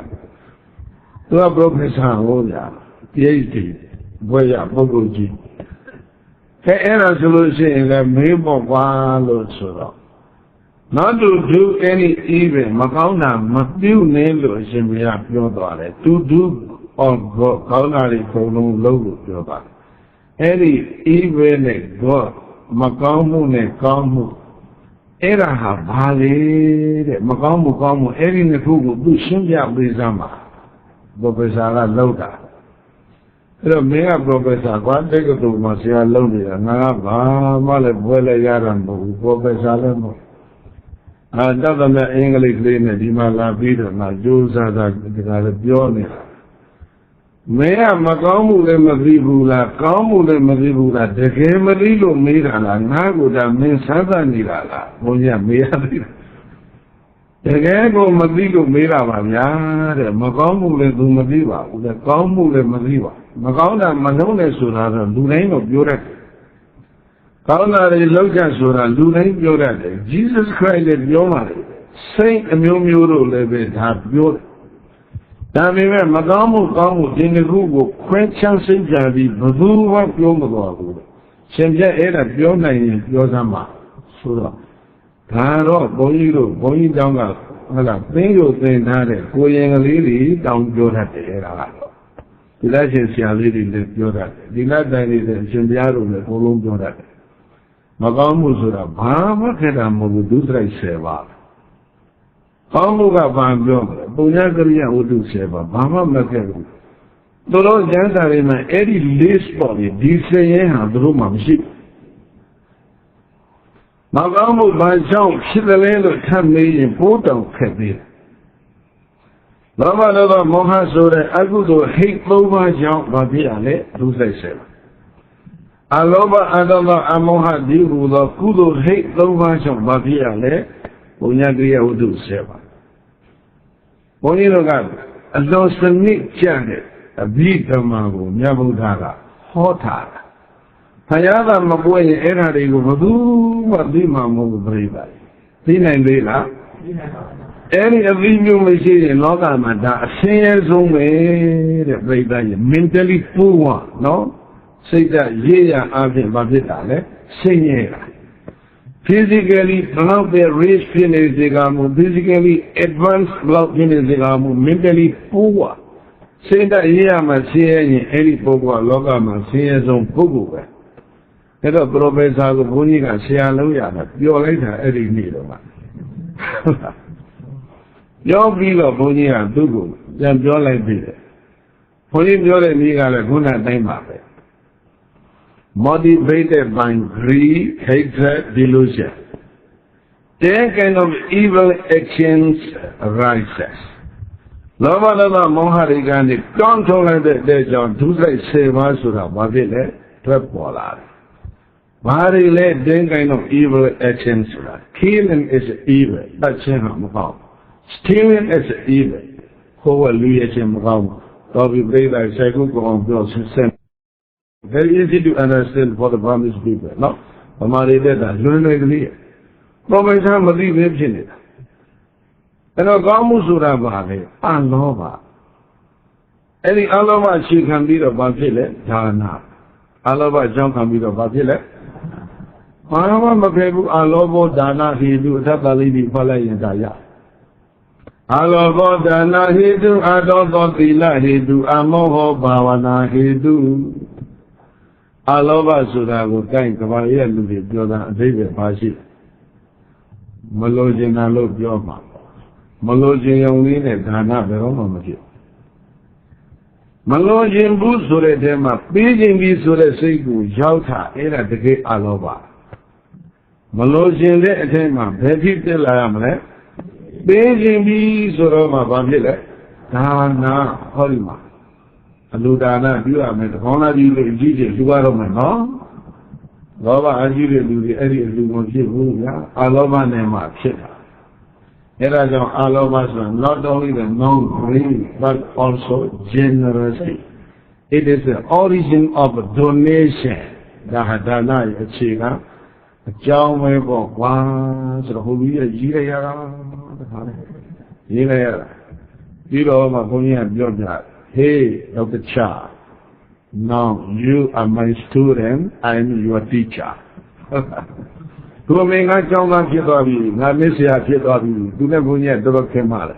Professor ဟောဗျာ PhD ဘွဲ့ရပုဂ္ဂိုလ်ကြီးအဲ့ဒါဆိုလို့ရှိရင်လည်းမေးပေါ့ကွာလို့ဆိုတော့ not to do any evil မကောင်းတာမပြုနဲ့လို့အရှင်ဘုရားပြောသွားတယ် to do all good ကောင်းတာတွေအကုန်လုံးလုပ်လို့ပြောပါတယ်အဲ့ဒီ evil နဲ့ good မကောင်းမှုနဲ့ကောင်းမှုအဲ့ဒါဟာဘာလဲတဲ့မကောင်းမှုကောင်းမှုအဲ့ဒီနှစ်ခုကိုသူရှင်းပြပေးစမ်းပါProfessor ကလောက်တာအဲ့တော့မင်းက Professor ကွာတက္ကသိုလ်မှာဆရာလုပ်နေတာငါကဘာမှလည်းဘွဲလည်းရတာမဟုတ်ဘူး Professor လည်းမဟုတ်တတ်သမျှအင်္ဂလိပ်လေးနဲ့ဒီမှာလာပြီးတော့ငါကြိုးစားတာဒီကလည်းပြောနေတာမင်းကမကောင်းမှုလည်းမသိဘူးလားကောင်းမှုလည်းမသိဘူးလားတကယ်မသိလို့မေးတာလားငါကဒါမင်းစမ်းသပ်နေတာလားဘုန်းကြီးကမေးရသေးတယ်တကယ်ကိုမသိလို့မေးတာပါဗျာတဲ့မကောင်းမှုလည်းသူမသိပါဘူးတဲ့ကောင်းမှုလည်းမသိပါမကောင်းတာမလုံးနဲ့ဆိုတာတော့လူတိုင်းတော့ပြောတတ်တယ်ကောင်းတာတွေလောက်ကြဆိုတာလူတိုင်းပြောတတ်တယ် Jesus Christ လည်းပြောပါတယ်စိတ်အမျိုးမျိုးတို့လည်းပဲဒါပြောတယ်ဒါပေမဲ့မကောင်းမှုကောင်းမှုဒီတစ်ခုကိုခွဲခြားစိတ်ကြပြီးဘယ်သူမှပြောမသွားဘူးရှင်ပြအဲ့ဒါပြောနိုင်ရင်ပြောစမ်းပါဆိုတော့ဒါတော့ဘုန်းကြီးတို့ဘုန်းကြီးတောင်းကဟုတ်လားသင်ကိုသင်ထားတဲ့ကိုရင်ကလေးတွေတောင်းပြောတတ်တယ်အဲ့ဒါကတော့ဒီလက်ရှင်ဆရာလေးတွေလည်းပြောတတ်တယ်ဒီလက်တိုင်တွေအရှင်ဘုရားတို့လည်းအကုန်လုံးပြောတတ်တယ်မကောင်းမှုဆိုတာဘာမှခက်တာမဟုတ်ဘူးဒုစရိုက်10ပါးကောင်းမှုကဘာပြောမလဲပုညကရိယဝတ္ထု10ပါးဘာမှမခက်ဘူးတို့ကျမ်းစာတွေမှာအဲ့ဒီ list ပေါ်ပြီးဒီစရင်ဟာတို့မှမရှိဘူးမကောင်းမှုဘာကြောင့်ဖြစ်တယ်လဲလို့ထပ်မေးရင်ပိုးတောင်ခက်သေးတယ်။လောဘဒေါသမောဟဆိုတဲ့အကုသိုလ်ဟိတ်၃ပါးကြောင့်ဘာဖြစ်ရလဲဒုစရိုက်ဆက်။အလောဘအဒေါသအမောဟဒီဟူသောကုသိုလ်ဟိတ်၃ပါးကြောင့်ဘာဖြစ်ရလဲပုညကရိယဝတ္ထု10ပါး။ဘုန်းကြီးတို့ကအလောစနစ်ကြတဲ့အဘိဓမ္မာကိုမြတ်ဗုဒ္ဓကဟောထားတာ။ဘုရားကမပွင့်ရင်အဲ့ဓာတွေကိုဘယ်သူမှသိမှာမဟုတ်ဘူးပြိဿ။သိနိုင်သေးလား။သိနိုင်ပါဘူး။အဲ့ဒီအသိမျိုးမရှိရင်လောကမှာဒါအဆင်းရဲဆုံးပဲတဲ့ပြိဿကြီး mentally poor နော်။စိတ်ဓာတ်ရေးရအပြင်ဘာဖြစ်တာလဲ။ဆင်းရဲတာ။ physically ဘလောက်ပဲ rich ဖြစ်နေစေကမူ physically advanced ဘလောက်ဖြစ်နေစေကမူ mentally poor စိတ်ဓာတ်ရေးရမှာဆင်းရဲရင်အဲ့ဒီပုဂ္ဂိုလ်ကလောကမှာဆင်းရဲဆုံးပုဂ္ဂိုလ်ပဲ။အဲ့တော့ Professor ကိုဘုန်းကြီးကဆရာလုံးရတာပြောလိုက်တာအဲ့ဒီနေ့တော့မှပြောပြီးတော့ဘုန်းကြီးကသူ့ကိုပြန်ပြောလိုက်ပြီ ဘုန်းကြီးပြောတဲ့နည်းကလည်းခုနအတိုင်းပါပဲ motivated by greed, hatred, delusion. 10 kind of evil actions arises. လောဘဒေါသမောဟတွေကနေတွန်းထုတ်လိုက်တဲ့ကြောင့်ဒုစရိုက်10ပါးဆိုတာဘာဖြစ်လဲထွက်ပေါ်လာတယ်။ဘာတွေလဲ10 kind of evil actions ဆိုတာ killing is evil တတ်ခြင်းဟာမကောင်း stealing is evil ခိုးဝှက်လူရခြင်းမကောင်းတော်ပြီပြိဿဆိုင်ကုကောင်းပြောဆက် very easy to understand for the Burmese people နော်ဗမာတွေတဲ့လွယ်လွယ်ကလေးပေါ်မစားမသိသေးဖြစ်နေတာအဲ့တော့ကောင်းမှုဆိုတာဘာလဲအလောဘအဲ့ဒီအလောဘရှိခံပြီးတော့ဘာဖြစ်လဲဒါနအလောဘကြောင့်ခံပြီးတော့ဘာဖြစ်လဲဘာမှမဖယ်ဘူးအလောဘဒါနဟိတုအထပ်ပါဠိတွေဖတ်လိုက်ရင်ဒါရအလောဘဒါနဟိတုအတောသောသီလဟိတုအမောဟဘာဝနာဟိတုအလောဘဆိုတာကိုကိုင်ကဘာရဲ့လူတွေပြောတာအဓိပ္ပာယ်ပါရှိမလိုချင်တာလို့ပြောမှာမလိုချင်ရုံလေးနဲ့ဒါနဘယ်တော့မှမဖြစ်မလိုချင်ဘူးဆိုတဲ့တဲမှာပေးခြင်းပြီးဆိုတဲ့စိတ်ကိုရောက်တာအဲ့ဒါတကယ်အလောဘမလိုချင်တဲ့အထက်မှာဘယ်ဖြစ်တက်လာရမလဲပေးခြင်းပြီးဆိုတော့မှဘာဖြစ်လဲဒါနဟောဒီမှာအလူဒါနပြုရမယ်တခေါင်းသားကြီးလို့အကြီးကြီးလူရတော့မယ်နော်လောဘအကြီးတဲ့လူတွေအဲ့ဒီအလူမဖြစ်ဘူးဗျာအလောဘနဲ့မှဖြစ်တာအဲ့ဒါကြောင့်အလောဘဆိုတာ not only the non-greed but also generosity it is the origin of donation ဒါဟာဒါနရဲ့အခြေခံအကြောင်းပဲပေါ့ကွာဆိုတော့ဟိုကြီးရေးလိုက်ရတာတခါလေရေးလိုက်ရတာပြီးတော့မှဘုန်းကြီးကပြောပြHey, Dr. Cha, now you are my student, I am your teacher. သူမင်းကကျောင်းသားဖြစ်သွားပြီငါမစ္စရာဖြစ်သွားပြီသူနဲ့ဘုန်းကြီးကတော့ခင်မလာ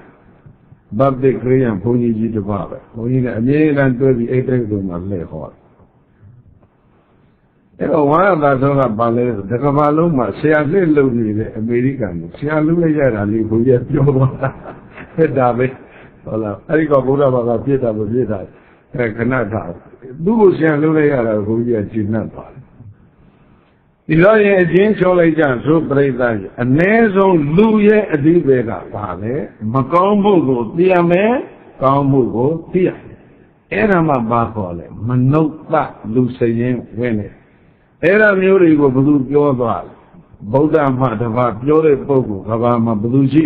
ဗတ်တိခရိယံဘုန်းကြီးကြီးတစ်ပါးပဲဘုန်းကြီးကအမြဲတမ်းတွဲပြီးအိတ်တိတ်တို့မှာလှည့်ဟောအဲ့တော့ဝါရသာတော့ကပါလဲတကဘာလုံးမှာဆရာလှည့်လုပ်နေတဲ့အမေရိကန်ကိုဆရာလုပ်လိုက်ရတာလေးဘုန်းကြီးပြောသွားတာဖြစ်တာပဲဟုတ်လားအဲ့ဒီကဗုဒ္ဓဘာသာပြည့်တာမပြည့်တာခဏထားသူ့ကိုဆရာလုပ်လိုက်ရတာဘုန်းကြီးကကျဉ်းနှံ့ပါတယ်ဒီလိုရင်အချင်းချောလိုက်ကြဆိုပြိဿကြီးအ ਨੇ ဆုံးလူရဲ့အဓိပ္ပာယ်ကပါလေမကောင်းမှုကိုသိရမယ်ကောင်းမှုကိုသိရအဲ့ဒါမှပါခေါ်လေမနုဿလူစရင်ဝင်နေအဲ့ဒါမျိုးတွေကိုဘယ်သူပြောသွားလဲဗုဒ္ဓမှတပါးပြောတဲ့ပုဂ္ဂိုလ်ကဘာမှဘယ်သူရှိ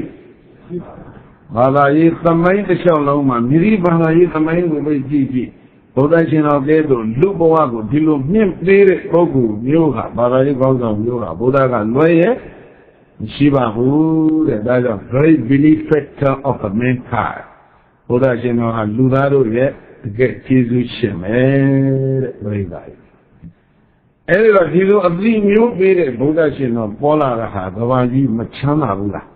ဘာသာရေးသမိုင်းတစ်လျှောက်လုံးမှာမြည်ဘာသာရေးသမိုင်းကိုပဲကြည့်ကြည့်ဘုရားရှင်တော်ကဲသို့လူဘဝကိုဒီလိုမြင့်ပေးတဲ့ပုဂ္ဂိုလ်မျိုးကဘာသာရေးကောင်းဆောင်မျိုးကဘုရားကလွယ်ရဲ့မရှိပါဘူးတဲ့ဒါကြောင့် great benefactor of mankind ဘုရားရှင်တော်ဟာလူသားတို့ရဲ့တကယ်ကျေးဇူးရှင်ပဲတဲ့ပြိဿာကြီးအဲဒီတော့ဒီလိုအပြည့်မျိုးပေးတဲ့ဘုရားရှင်တော်ပေါ်လာတာဟာကဘာကြီးမချမ်းသာဘူးလား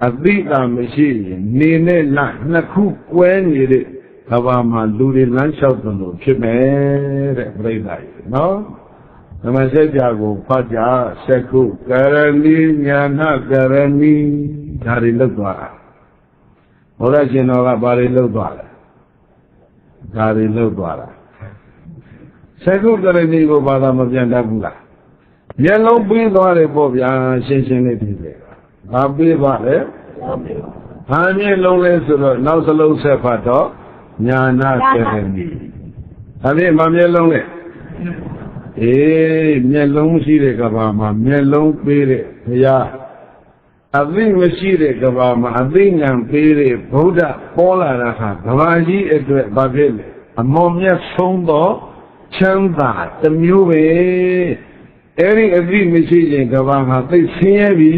အသိတာမရှိရင်နေနဲ့လနှစ်ခုကွဲနေတဲ့ကဘာမှာလူတွေလမ်းလျှောက်တယ်လို့ဖြစ်မယ်တဲ့ပြိဿာကြီးနော်ဓမ္မစကြာကိုဖတ်ကြစက္ခုကရဏီညာဏကရဏီဒါတွေလောက်သွားတာဘုရားရှင်တော်ကဘာတွေလောက်သွားလဲဒါတွေလောက်သွားတာစက္ခုကရဏီကိုဘာသာမပြန်တတ်ဘူးလားမျက်လုံးပြီးသွားတယ်ပေါ့ဗျာရှင်းရှင်းလေးဒီလေဘာပြီးသွားလဲဘာမျက်လုံးလဲဆိုတော့နောက်စလုံးဆက်ဖတ်တော့ညာနာကရဏီဒါဖြင့်ဘာမျက်လုံးလဲအေးမျက်လုံးရှိတဲ့ကဘာမှာမျက်လုံးပေးတဲ့ဘုရားအသိမရှိတဲ့ကဘာမှာအသိဉာဏ်ပေးတဲ့ဗုဒ္ဓပေါ်လာတာဟာကဘာကြီးအတွက်ဘာဖြစ်လဲအမောမြတ်ဆုံးသောချမ်းသာတစ်မျိုးပဲအဲ့ဒီအသိမရှိရင်ကဘာမှာသိဆင်းရဲပြီ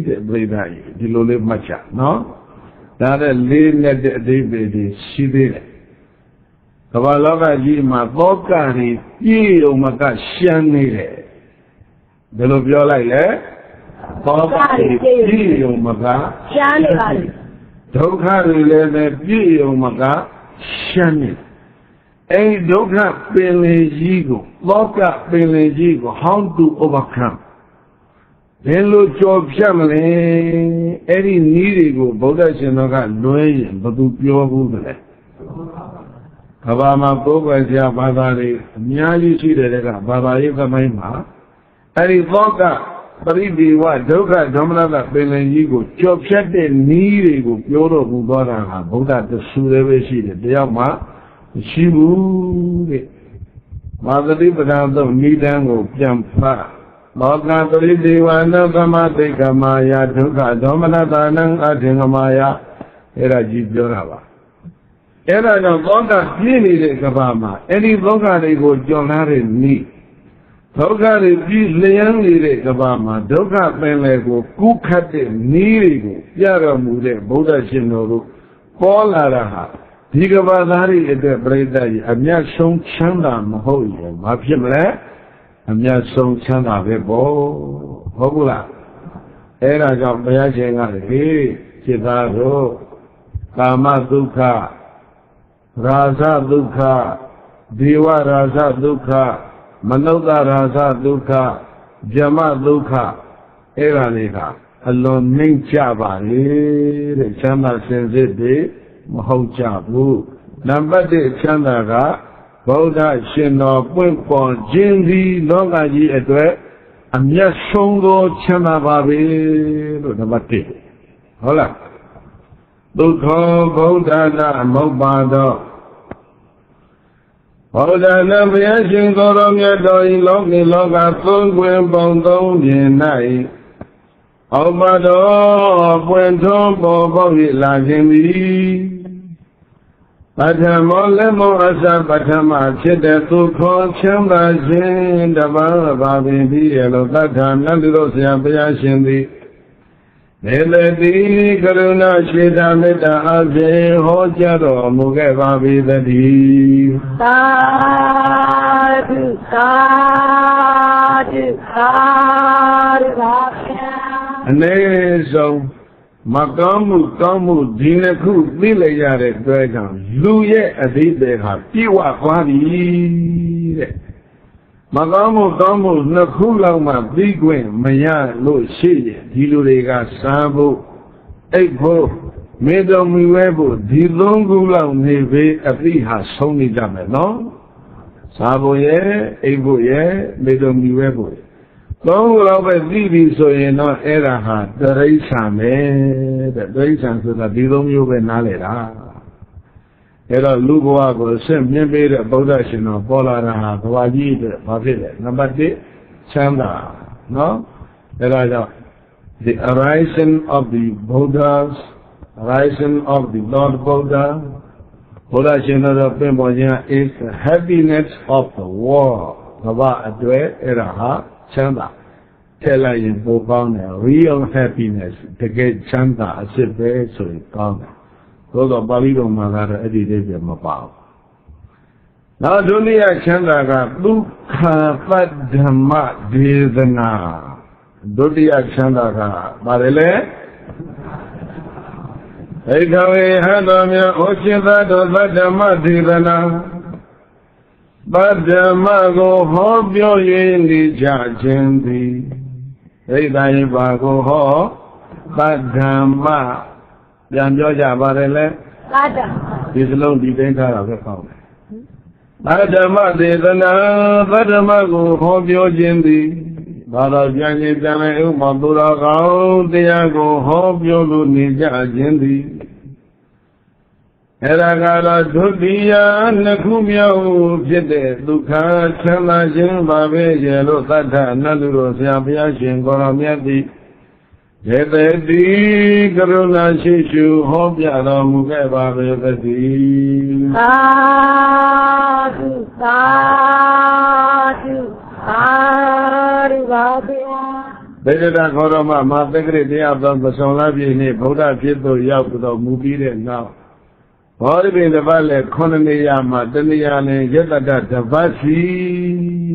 တဲ့ပြိဿကြီးဒီလိုလေးမှတ်ချနော်ဒါနဲ့လေးနဲ့တဲ့အဓိပ္ပာယ်ကြီးရှိသေးတယ်ကမ္ဘာလောကကြီးမှာသောကတွေပြည့်ုံမကရှမ်းနေတယ်ဒါလိုပြောလိုက်လေသောကတွေပြည့်ုံမကရှမ်းနေပါလေဒုက္ခတွေလည်းပဲပြည့်ုံမကရှမ်းနေအဲဒီဒုက္ခပင်လယ်ကြီးကိုသောကပင်လယ်ကြီးကို how to overcome ဘယ်လိုကြော်ဖြတ်မလဲအဲ့ဒီနည်းတွေကိုဗုဒ္ဓရှင်တော်ကလွဲရင်ဘယ်သူပြောဘူးလဲ ကဘာမှာကိုယ်ပဲဆရာဘာသာတွေအများကြီးရှိတဲ့ကဘာသာရေးသမိုင်းမှာအဲ့ဒီသောကပရိဒီဝဒုက္ခဒေါမနတပင်လယ်ကြီးကိုကြော်ဖြတ်တဲ့နည်းတွေကိုပြောတော့ဘူးသွားတာဟာဗုဒ္ဓတဆူလည်းပဲရှိတယ်တရားမှမရှိဘူးတဲ့မာသတိပဒံသုံးနိဒံကိုပြန်ဖတ်ဘောကပရိဒီဝနသမတိကမာယဒုက္ခဒေါမနတနံအထင်ကမာယအဲ့ဒါကြီးပြောတာပါအဲ့ဒါကြောင့်သောကပြည့်နေတဲ့ကဘာမှာအဲ့ဒီသောကတွေကိုကြော်လာတဲ့နည်းဒုက္ခတွေပြီးလျံနေတဲ့ကဘာမှာဒုက္ခပင်လယ်ကိုကူးခတ်တဲ့နည်းတွေကိုပြတော်မူတဲ့ဗုဒ္ဓရှင်တော်တို့ပေါ်လာတာဟာဒီကဘာသားတွေအတွက်ပြိဿကြီးအမြတ်ဆုံးချမ်းသာမဟုတ်ရင်ဘာဖြစ်မလဲအမြတ်ဆုံးချမ်းသာပဲပေါ့ဟုတ်ဘူးလားအဲ့ဒါကြောင့်ဘုရားရှင်ကဟေးစိတ်သားတို့ကာမဒုက္ခရာဇဒုက္ခဒေဝရာဇဒုက္ခမနုဿရာဇဒုက္ခဗြဟ္မဒုက္ခအဲ့ဒါတွေကအလွန်နှိမ့်ကြပါလေတဲ့ချမ်းသာစင်စစ်တွေမဟုတ်ကြဘူးနံပါတ်1ချမ်းသာကဗုဒ္ဓရှင်တော်ပွင့်ပေါ်ခြင်းသည်လောကကြီးအတွက်အမျက်ဆုံးသောချမ်းသာပါပဲလို့နံပါတ်1ဟုတ်လားဒုက္ခဗုဒ္ဓနာမဟုတ်ပါတော့ဗုဒ္ဓနာဘုရားရှင်ကိုယ်တော်မြတ်တော်ဤလောကီလောကသုံးခွင်ပေါင်းသုံးပြင်၌အောက်ပါတော်ပွင့်ထွန်းပေါ်ပေါက်၍လာခြင်းသည်ပထမောလက်မောအစပထမဖြစ်တဲ့ဒုက္ခချမ်းသာခြင်းတပါးပါပင်ပြီးရလို့တထာနတ်တို့ဆရာဘုရားရှင်သည်နေလေတိကရုဏာရှိတာမေတ္တာအပြင်ဟောကြားတော်မူခဲ့ပါ၏တည်းသာဓုသာဓုသာဓုပါဗျာအနေဆုံးမကောင်းမှုကောင်းမှုဒီနှစ်ခုသိလိုက်ရတဲ့အတွက်ကြောင့်လူရဲ့အဓိပ္ပာယ်ဟာပြည့်ဝသွားပြီတဲ့မကောင်းမှုကောင်းမှုနှစ်ခုလောက်မှပြီးခွင့်မရလို့ရှိရင်ဒီလူတွေကစားဖို့အိပ်ဖို့မေတ္တာမူဝဲဖို့ဒီသုံးခုလောက်နေပေအသိဟာဆုံးနေကြမယ်နော်စားဖို့ရဲ့အိပ်ဖို့ရဲ့မေတ္တာမူဝဲဖို့သုံးခုလောက်ပဲသိပြီဆိုရင်တော့အဲ့ဒါဟာတရိစ္ဆာန်ပဲတဲ့တရိစ္ဆာန်ဆိုတာဒီသုံးမျိုးပဲနားလေတာအဲ့တော့လူဘဝကိုဆက်မြင့်ပေးတဲ့ဗုဒ္ဓရှင်တော်ပေါ်လာတာဟာဘဝကြီးအတွက်ဘာဖြစ်လဲနံပါတ်1ချမ်းသာနော်အဲ့ဒါကြောင့် the arising of the Buddhas arising of the Lord Buddha ဘုရားရှင်တော်ပြင်ပေါ်ခြင်း is the happiness of the world ဘဝအတွက်အဲ့ဒါဟာချမ်းသာထည့်လိုက်ရင်ပိုကောင်းတယ် real happiness တကယ်ချမ်းသာအစစ်ပဲဆိုရင်ကောင်းတယ်သို့တော့ပါဠိတော်မှာကတော့အဲ့ဒီလေးပြမပါဘူးနောက်ဒုတိယချမ်းသာကဒုက္ခပတ္ဓမဒေသနာဒုတိယချမ်းသာကပါတယ်လေဧကဝေဟတော်မြတ်ဩရှင်သာတော်ပတ္ဓမဒေသနာပတ္ဓမကိုဟောပြော၍နေကြခြင်းသည်ဣဒာယဘာကိုဟောပတ္ဓမပြန်ပြောကြပါတယ်လေပတ္ဓဒီစလုံးဒီတိုင်းထားတာပဲကောင်းတယ်ပတ္ဓမဒေသနာပတ္ဓမကိုဟောပြောခြင်းသည်ဘာသာပြန်ခြင်းပြန်လဲဥပမာသူတော်ကောင်းတရားကိုဟောပြောလို့နေကြခြင်းသည်အဲ့ဒါကတော့ဒုတိယနှစ်ခုမြောက်ဖြစ်တဲ့ဒုက္ခချမ်းသာခြင်းပါပဲရဲ့လို့သတ္တအနတ္တတို့ဆရာဘုရားရှင်ကိုရောမြတ်သည်ဒေသေတိကရုဏာရှိရှုဟောပြတော်မူခဲ့ပါပေသတည်းသာဓုသာဓုသာဓုပါဗျာဘေဒတာခေါ်တော်မှာသက္ကရိတရားသောပဆောင်လာပြည့်နှင့်ဗုဒ္ဓဖြစ်သို့ရောက်တော်မူပြီးတဲ့နောက်ဘောဓိပင်တစ်ပတ်လည်း9နေရာမှာတနေရာနဲ့ယတ္တတစ်ပတ်စီ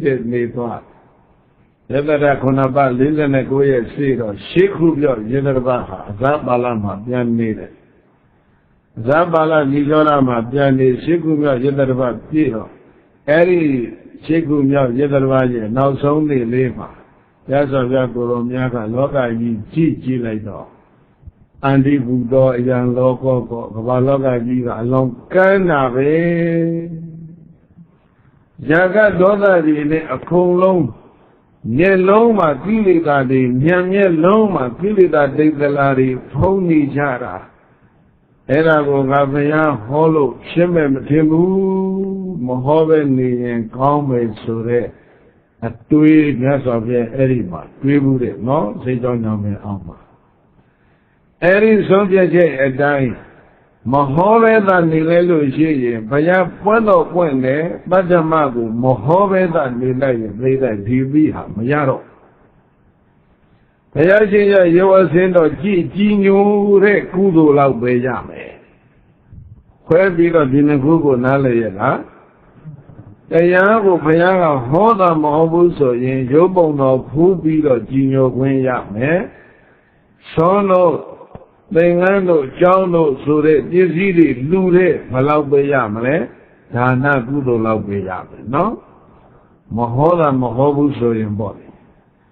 တဲ့နေသွားယတ္တ9ပတ်49ရဲ့ရှိတော့10ခုပြောယတ္တပတ်ဟာအဇပါလမှာပြန်နေတယ်အဇပါလဒီကျောလာမှာပြန်နေ10ခုမြောက်ယတ္တပတ်ပြည့်တော့အဲ့ဒီ10ခုမြောက်ယတ္တပတ်ရဲ့နောက်ဆုံးနေ့လေးမှာရသော်ပြကိုယ်တော်များကလောကကြီးကြည့်လိုက်တော့ anti buddha yang loko ko kepala kaki ka along kana be jaga dosa di ini akung long nye long ma kilita di nye long ma kilita di telari phoni jara era ko ngapaya holo shime mthimu mohobe ni yen kaung me sore atwe nyaswa pye eri ma twe bu de no sei jaw nyaw me aw ma eri song pye che atai mohobe da ni le lo shi yin baya pwan lo pwan le paddama ko mohobe da ni lai yin play da di bi ha ma ya ro baya shin ya yow sin do ji nyu de ku do law be ya me khwe pi do di ne khu ko na le ya laတရားကိုဘုရားကဟောတာမဟုတ်ဘူးဆိုရင်ရုပ်ပုံတော်ဖူးပြီးတော့ကြီးညိုခွင့်ရမယ်။သောလို့သင်္ကန်းတို့ကျောင်းတို့ဆိုတဲ့ပစ္စည်းတွေလူတဲ့ဘယ်လောက်ပေးရမလဲ။ဒါနကုသိုလ်လောက်ပေးရမယ်နော်။မဟောတာမဟောဘူးဆိုရင်ပေါ့လေ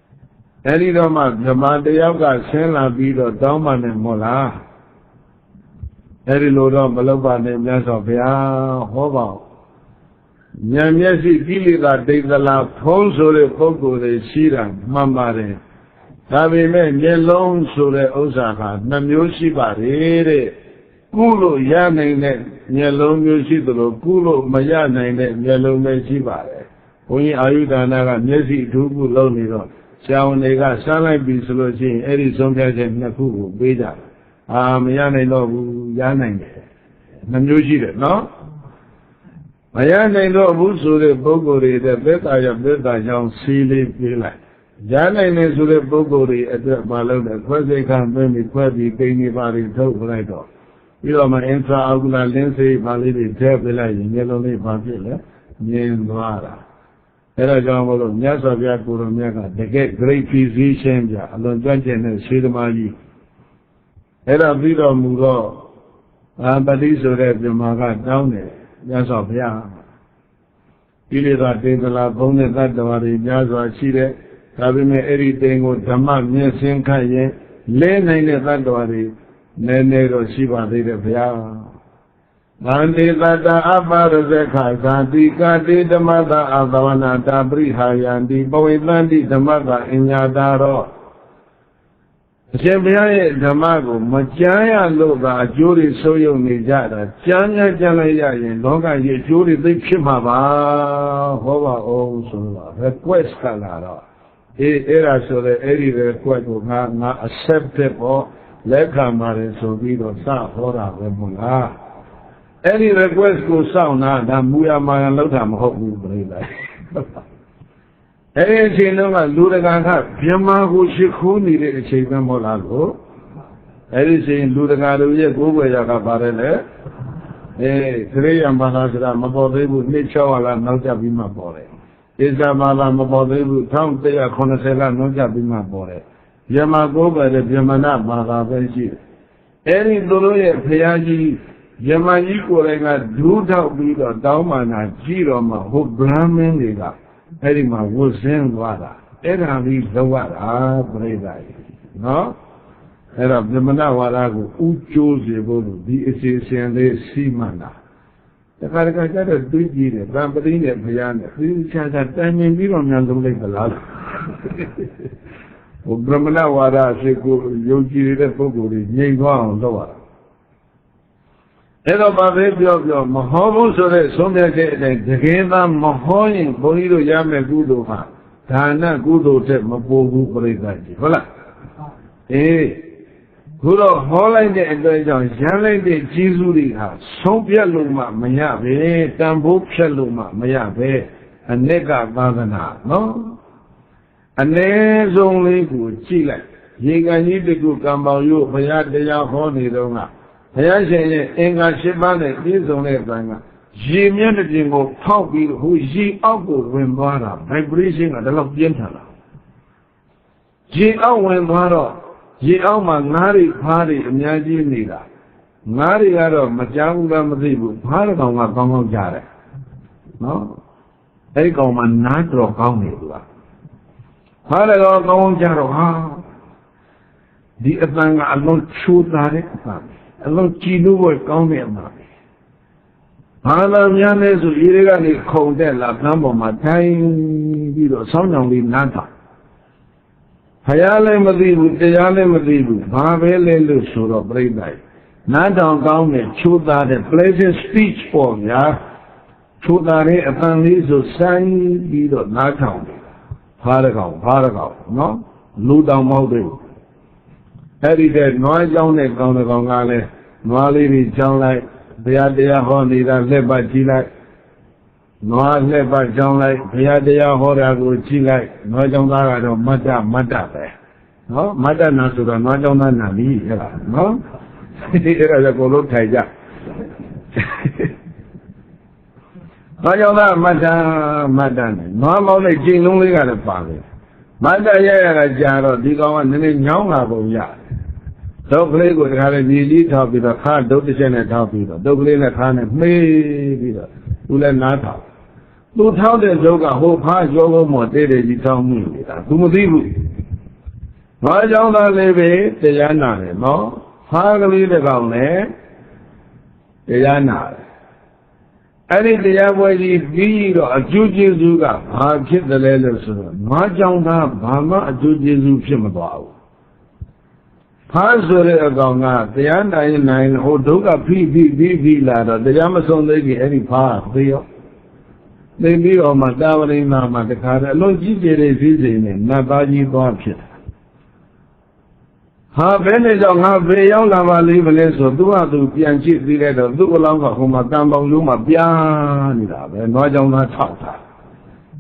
။အဲဒီတော့မှဗြဟ္မာတယောက်ကဆင်းလာပြီးတော့တောင်းပန်တယ်မို့လား။အဲဒီလိုတော့မလုပ်ပါနဲ့မြတ်စွာဘုရားဟောပါဉာဏ်မျက်စိကိလေသာဒိဋ္ဌလာဖုံးဆိုတဲ့ပုဂ္ဂိုလ်တွေရှိတာမှန်ပါတယ်ဒါပေမဲ့မျက်လုံးဆိုတဲ့ဥစ္စာကနှမျိုးရှိပါတယ်တဲ့ကုလို့ရနိုင်တဲ့မျက်လုံးမျိုးရှိသလိုကုလို့မရနိုင်တဲ့မျက်လုံးပဲရှိပါတယ်ဘုန်းကြီးအာယုဒါနကမျက်စိဒုက္ခလုံးနေတော့ဆရာဝန်တွေကစမ်းလိုက်ပြီဆိုလို့ရှိရင်အဲ့ဒီဆုံးဖြတ်ချက်နှစ်ခုကိုပေးကြတယ်မရနိုင်တော့ဘူးရနိုင်တယ်နှမျိုးရှိတယ်နော်မရနိုင်တော့ဘူးဆိုတဲ့ပုဂ္ဂိုလ်တွေတဲ့သက်သာရသက်သာကြောင့်စီးလေးပြေးလိုက်ရနိုင်တယ်ဆိုတဲ့ပုဂ္ဂိုလ်တွေအတွက်မလုပ်တဲ့ခွဲစိတ်ခံသွင်းပြီးခွဲပြီးပိန်နေပါလိထုတ်လိုက်တော့ပြီးတော့မှအင်္စာအကုလလင်းစိတ်ပါလေးတွေထည့်ပေးလိုက်ရင်မျက်လုံးလေးပါဖြစ်လေမြင်သွားတာအဲဒါကြောင့်မလို့မြတ်စွာဘုရားကိုယ်တော်မြတ်ကတကယ် great physician ပြအလွန်ကျွမ်းကျင်တဲ့ဆေးသမားကြီးအဲဒါပြီးတော်မူတော့ပတိဆိုတဲ့ပြမကတောင်းတယ်မြတ်စွာဘုရားကိလေသာတင်္ဂလာဘုံနဲ့တတ္တဝါတွေများစွာရှိတဲ့ဒါပေမဲ့အဲ့ဒီတိမ်ကိုဓမ္မမြင်စင်ခတ်ရင်လဲနိုင်တဲ့တတ္တဝါတွေနည်းနည်းတော့ရှိပါသေးတယ်ဘုရားဗန္တိတတအပရဇခဇာတိကတိဓမ္မတာအသဝနာတာပရိဟာယံတိပဝိသန္တိဓမ္မကအညာတာတော့အရှင်ဘုရားရဲ့ဓမ္မကိုမကြားရလို့သာအကျိုးတွေဆုံးယုံနေကြတာကြားများကြားလိုက်ရရင်လောကကြီးအကျိုးတွေသိဖြစ်မှာပါဟောပါအောင်ဆိုတော့ request ကလာတော့အဲ့ဒါဆိုတဲ့အဲ့ဒီ request ကိုငါ accepted ပေါ့လက်ခံပါတယ်ဆိုပြီးတော့စဟောတာပဲမို့လားအဲ့ဒီ request ကိုစောင့်တာဒါမူရမာရလောက်တာမဟုတ်ဘူးပြိတ္တာအဲ့ဒီအချိန်တုန်းကလူတကာကဗြဟ္မာကိုရှိခိုးနေတဲ့အချိန်ပဲမို့လားလို့အဲ့ဒီအချိန်လူတကာတို့ရဲ့ကိုယ်ွယ်ရာကပါတယ်လေခရိယာဘာသာဆိုတာမပေါ်သေးဘူးနှစ်600လောက်နောက်ကျပြီးမှပေါ်တယ်ဣဇာဘာသာမပေါ်သေးဘူး1180လောက်နောက်ကျပြီးမှပေါ်တယ်ဗြဟ္မာကိုယ်ွယ်တဲ့ဗြဟ္မဏဘာသာပဲရှိတယ်အဲ့ဒီသူတို့ရဲ့ဖရာကြီးဗြဟ္မာကြီးကိုယ်တိုင်ကဒူးထောက်ပြီးတော့တောင်းပန်တာကြည့်တော့မှဟိုဗြဟ္မင်းတွေကအဲ့ဒီမှာဝတ်ဆင်းသွားတာအဲ့ဒါပြီးလောက်ရတာပြိဿကြီးနော်အဲ့တော့ဗြဟ္မဏဝါဒကိုဥကျိုးစေဖို့လို့ဒီအစီအစဉ်လေးစီမံတာတခါတခါကျတော့တွေးကြည့်တယ်ဗံပတိနဲ့ဘုရားနဲ့သိချာချာတန်မြင်ပြီးတော့များလုံးလိုက်သလားဟိုဗြဟ္မဏဝါဒစိတ်ကိုယုံကြည်တဲ့ပုဂ္ဂိုလ်တွေငြိမ်သွားအောင်လုပ်ရတာအဲ့တော့ဘာပဲပြောမဟောဘူးဆိုတဲ့ဆုံးဖြတ်ချက်အတိုင်းတကယ်သာမဟောရင်ဘုန်းကြီးတို့ရမယ်ကုသိုလ်ဟာဒါနကုသိုလ်တဲ့မပိုဘူးပြိဿကြီးဟုတ်လားခုတော့ဟောလိုက်တဲ့အတွက်ကြောင့်ရမ်းလိုက်တဲ့ကျေးဇူးတွေဟာဆုံးဖြတ်လို့မှမရပဲတန်ဖိုးဖြတ်လို့မှမရပဲအ내ကသာသနာနော်အ ਨੇ ဆုံးလေးကိုကြည့်လိုက်ရေကန်ကြီးတကူကံပေါရုပ်ဘုရားတရားဟောနေတော့ကဘုရားရှင်ရဲ့အင်္ဂါ၈ပါးနဲ့ပြည့်စုံတဲ့အပိုင်းကရေမျက်နှာပြင်ကိုဖောက်ပြီးဟိုရေအောက်ကိုဝင်သွားတာ vibration ကဒါလောက်ပြင်းထန်တာရေအောက်ဝင်သွားတော့ရေအောက်မှာငါးတွေဖားတွေအများကြီးနေတာငါးတွေကတော့မကြောက်ဘူးလားမသိဘူးဖားတဲ့ကောင်ကကောင်းကောင်းကြားတယ်နော်အဲ့ဒီကောင်မှနားတော်ကောင်းနေသူကဖားတဲ့ကောင်ကောင်းကောင်းကြားတော့ဟာ ဒီအတန်ကအလုံးချိုးသားတဲ့အတန်အလုံးကြည်လို့ဘယ်ကောင်းတဲ့အတန်ဘာသာများလဲဆိုဒီတွေကနေခုံတက်လာကမ်းပေါ်မှာထိုင်ပြီးတော့ဆောင်းကြောင်လေးနားထောင်ဖယားလည်းမသိဘူးတရားလည်းမသိဘူးဘာပဲလဲလို့ဆိုတော့ပြိဿနားထောင်ကောင်းတဲ့ချိုးသားတဲ့ pleasant speech ပေါ့ဗျာချိုးသားတဲ့အတန်လေးဆိုဆိုင်ပြီးတော့နားထောင်ဖားရကောင်နော်လူတောင်မဟုတ်သေးဘူးအဲ့ဒီတဲ့နွားကြောင်းတဲ့ကောင်းတဲ့ကောင်ကလည်းနွားလေးတွေကြောင်းလိုက်ဘုရားတရားဟောနေတာလက်ပတ်ကြည့်လိုက်နွားလက်ပတ်ကြောင်းလိုက်ဘုရားတရားဟောတာကိုကြည့်လိုက်နွားကြောင်းသားကတော့မတ္တပဲနော်မတ္တနာဆိုတော့နွားကြောင်းသားနာပြီဟဲ့လားနော်ဒီအဲ့ဒါကိုလုံးထိုင်ကြနွားကြောင်းသားမတ္တနဲ့နွားမောင်းတဲ့ကျင်းလုံးလေးကလည်းပါတယ်မတ္တရရတာကြာတော့ဒီကောင်ကနည်းနည်းညောင်းလာပုံရတယ်ဒုက္ခလေးကိုတခါလေမြေကြီးထောက်ပြီးတော့ခါဒုတ်တစ်ချက်နဲ့ထောက်ပြီးတော့ဒုက္ခလေးနဲ့ခါနဲ့မှေးပြီးတော့သူလည်းနားထောင်သူထောက်တဲ့ဒုက္ခဟိုဖားကျော်လုံးမော်တဲ့ကြီးထောက်မှုနေတာသူမသိဘူးငါကြောင့်သာလေးပဲတရားနာတယ်နော်ဖားကလေးတစ်ကောင်နဲ့တရားနာတယ်အဲ့ဒီတရားပွဲကြီးပြီးတော့အကျိုးကျေးဇူးကဘာဖြစ်တယ်လဲလို့ဆိုတော့ငါကြောင့်သာဘာမှအကျိုးကျေးဇူးဖြစ်မသွားဘူးဖားဆိုတဲ့အကောင်ကတရားနိုင်ဟိုဒုက္ခဖိလာတော့တရားမဆုံးသေးခင်အဲ့ဒီဖားသေရောသိပြီးတော့မှတာဝရိနာမှာတခါတည်းအလုံးကြီးကျယ်တဲ့စည်းစိမ်နဲ့နတ်သားကြီးသွားဖြစ်တယ်ဟာဘယ်နဲ့ကြောင့်ငါဘေးရောက်လာပါလိမ့်မလဲဆိုသူ့ဟာသူပြန်ကြည့်ပြီးလိုက်တော့သူ့အလောင်းကဟိုမှာတန်ပေါင်လုံးမှာပြားနေတာပဲနွားကြောင်သားထောက်တာ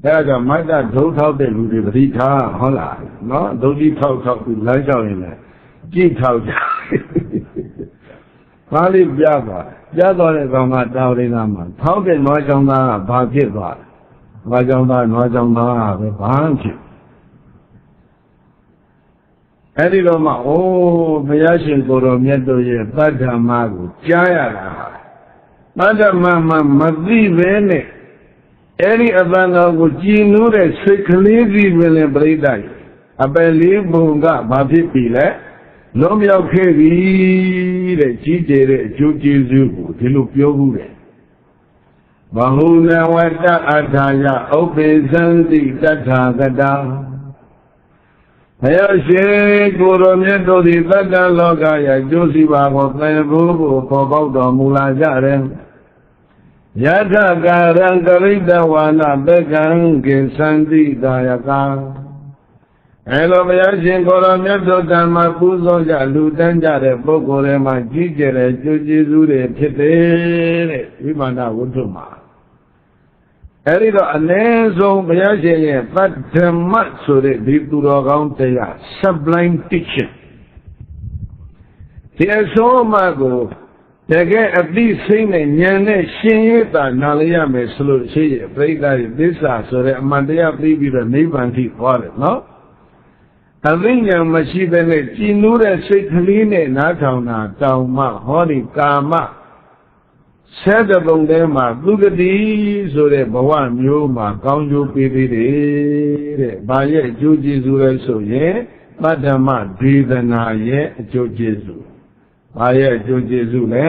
အဲဒါကြောင့်မိုက်တာဒုံထောက်တဲ့လူတွေပရိထားဟုတ်လားနော်ဒုံကြီးထောက်ပြီးလမ်းလျှောက်ရင်လည်းကြည့်ထောက်ကြဘာလေးပြားသွားတဲ့ကောင်ကတာဝရိနာမှာထောက်တဲ့နွားကြောင်သားကဘာဖြစ်သွားလဲနွားကြောင်သားပဲဘာဖြစ်အဲ့ဒီတော့မှအိုးဘုရားရှင်ကိုယ်တော်မြတ်တို့ရဲ့သတ္တဓမ္မကိုကြားရတာသတ္တဓမ္မမှမသိပဲနဲ့အဲ့ဒီအပန်းတော်ကိုကြည်နူးတဲ့စိတ်ကလေးစီပင်လည်းပြိတ္တရဲ့အပယ်လေးပုံကဘာဖြစ်ပြီလဲလုံးမြောက်ခဲ့ပြီတဲ့ကြီးကျယ်တဲ့အကျိုးကျေးဇူးကိုဒီလိုပြောဘူးတဲ့ဘဟုနဝတ္တအထာယဥပ္ပေသံတိတထာဂတာဘုရားရှင်ကိုယ်တော်မြတ်တို့သည်သတ္တလောကရဲ့ကျိုးစီပါကိုသင်ဖို့ကိုပေါ်ပေါက်တော်မူလာကြတယ်ယထကာရံကရိတဝါနပက္ခံကိသန္တိတာယကအဲလိုဘုရားရှင်ကိုယ်တော်မြတ်တို့ဓမ္မပူဇော်ကြလူတန်းကြတဲ့ပုဂ္ဂိုလ်တွေမှာကြီးကျယ်တဲ့ကျိုးကျေးဇူးတွေဖြစ်တယ်တဲ့ဝိမာနဝတ္ထုမှာအဲဒီတော့အ ਨੇ ဆုံးဘုရားရှင်ရဲ့ပဋ္ဌမဆိုတဲ့ဒီသူတော်ကောင်းတရား sublime teaching ဒီအဆုံးအမကိုတကယ်အသိစိတ်နဲ့ဉာဏ်နဲ့ရှင်းရတာနားလည်ရမယ်ဆိုလို့ရှိရင်ပြိဿရဲ့သစ္စာဆိုတဲ့အမှန်တရားသိပြီးတော့နိဗ္ဗာန်ထိသွားတယ်နော်အသိဉာဏ်မရှိတဲ့နဲ့ကြည်နူးတဲ့စိတ်ကလေးနဲ့နားထောင်တာတောင်မှဟောဒီကာမဆဲတဲ့ပုံထဲမှာသူကတိဆိုတဲ့ဘဝမျိုးမှာကောင်းကျိုးပေးသေးတယ်တဲ့။ဘာရဲ့အကျိုးကျေးဇူးလဲဆိုရင်ပတ္တမဒေသနာရဲ့အကျိုးကျေးဇူး။ဘာရဲ့အကျိုးကျေးဇူးလဲ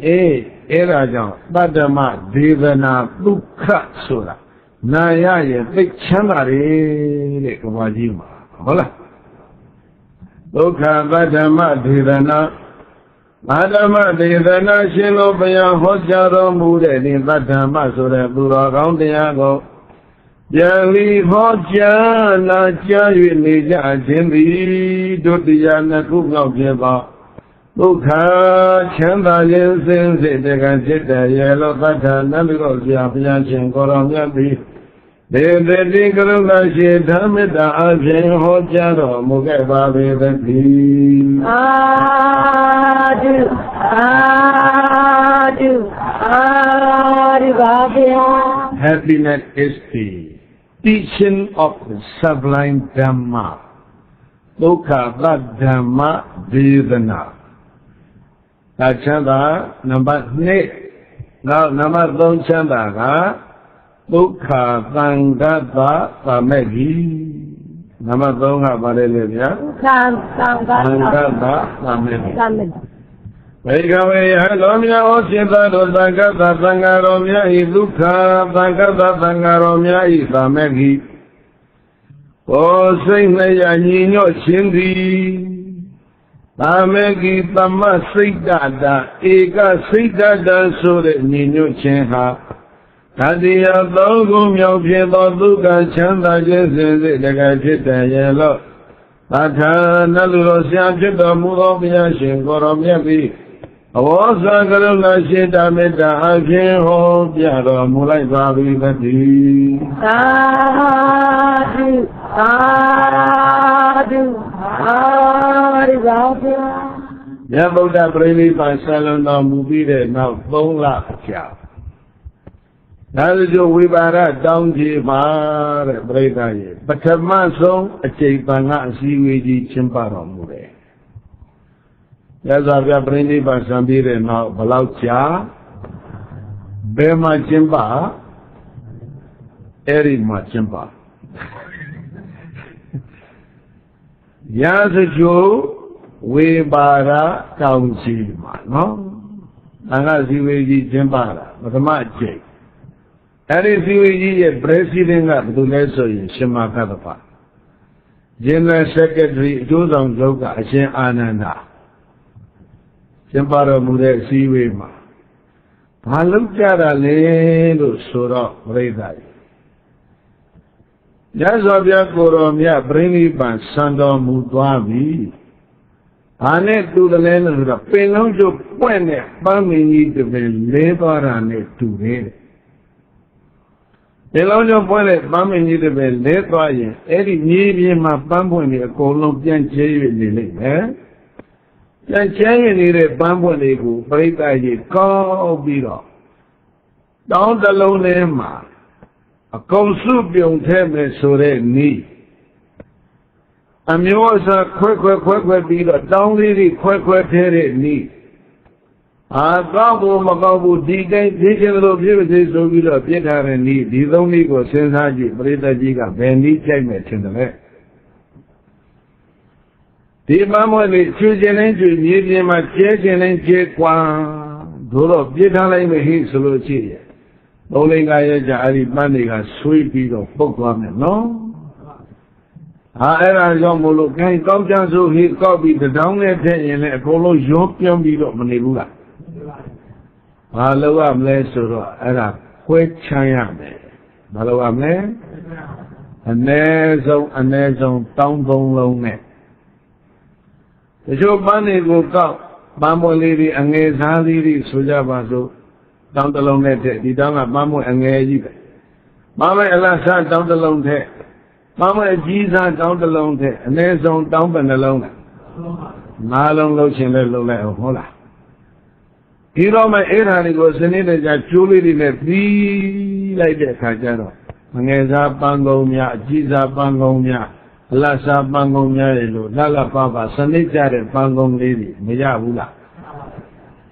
။အဲ့ဒါကြောင့်ပတ္တမဒေသနာဒုက္ခဆိုတာနာရရဲ့သိချမ်းသာတယ်တဲ့ကဘာကြီးမှာဟုတ်လား။ဒုက္ခပတ္တမဒေသနာအာဓမ္မဒေသနာရှင်လိုဘုရားဟောကြားတော်မူတဲ့ဒီသတ္တမဆိုတဲ့သူတော်ကောင်းတရားကိုပြန်လီဟောကြားနာကြား၍နေကြခြင်းသည်ဒုတိယနှစ်ခုမြောက်ဖြစ်ပါဒုက္ခချမ်းသာခြင်းစင်စစ်တကံဖြစ်တဲ့ရေလောသတ္တနတ်တို့ဘုရားရှင်ကိုယ်တော်မြတ်သည်ဒေသတိကရုဏာရှိဓမ္မတာအပြင်ဟောကြားတော်မူခဲ့ပါပေသတည်းအာတုပါဗျာ Happiness is the teaching of the sublime Dhamma ဒုက္ခသတ္တဓမ္မဒေသနာဒါချမ်းသာနံပါတ်2နောက်နံပါတ်3ချမ်းသာကဒုက္ခသံဃတသမက်ကြီး Nama Donga Barelia, Sangata, Amen. Vegave Halomia Osita, Sangata, Sangaromia, Iduka, Sangata, Sangaromia, Isamegi. O Saint Nino Shindi, Amegi Tama Sidada, Ega Sidada Sure Nino Chenha. Tadia Dogum Yopido Duka Chanda Jesse, the Gachita Yellow. Tata Nalusia Chita Muromia Shinkoromia B. Awasa Garula Shita Meta Akin Ho Piaro Mulai Babi Gati. Sadu, Sadu, Sadu, Yabuda Brady by Salona Mubide now Bola Chia. That is your Wibara down to Mar Breda. But a man song a check by not see we Chimparo Mure. Yes, I've Brady by Sambire now Balaucha Bema Chimba Erima Chimba. Yasajo Wibara down to no? And I see we Chimpara, but a magic. That is the president of the Leso Shima Kadapa. General Secretary Josam Joga Ashen Ananda. Chimpara Mure Siwema. Palukara Lelo Sura Redai. Jazabia Koromia Brini Ban Sando Mudwavi. Ane to the land of the Penonjo Pene, Bamini to the labor and it to read. The Lord pointed Bamini to the labor, Eddie Nibi, my bamboo in the Colombian Jay, eh? Then Jay needed bamboo, they go, break I call Biro. Down the low name, a consubium table so they need. And you also quick, be the down lady, quick, need. Gabu Magabu, digital beauty, so we love Peter and need. These only go since I did, Breda Giga, Bendy, Chagmet in the way. The Mamma, the children entry, medium, my children and check one. Dolo, Peter, like the heat, solution. Only I money has sweet people, bookworm, no? Era Yomolo, can't come down so he copied the down there and a polo young beetle of Manila. Malo am less era quick China. Malo am a nazo, down bone low neck. The show money will go, Bambo lady and a Zali, Sujabazo, down the long net, the down at Mammo and a Mama Elasa down the long head. Mama Jesus down the long head, and there's on down and alone. Malon Lochin Lola Hola. Hero my 800 was in it that truly in a free like that Kajano. Mangeza Bangomia, Jesus Bangomia, Lasa Bangomia, Lala Papa, Sanitary Bangom lady, Miyabula.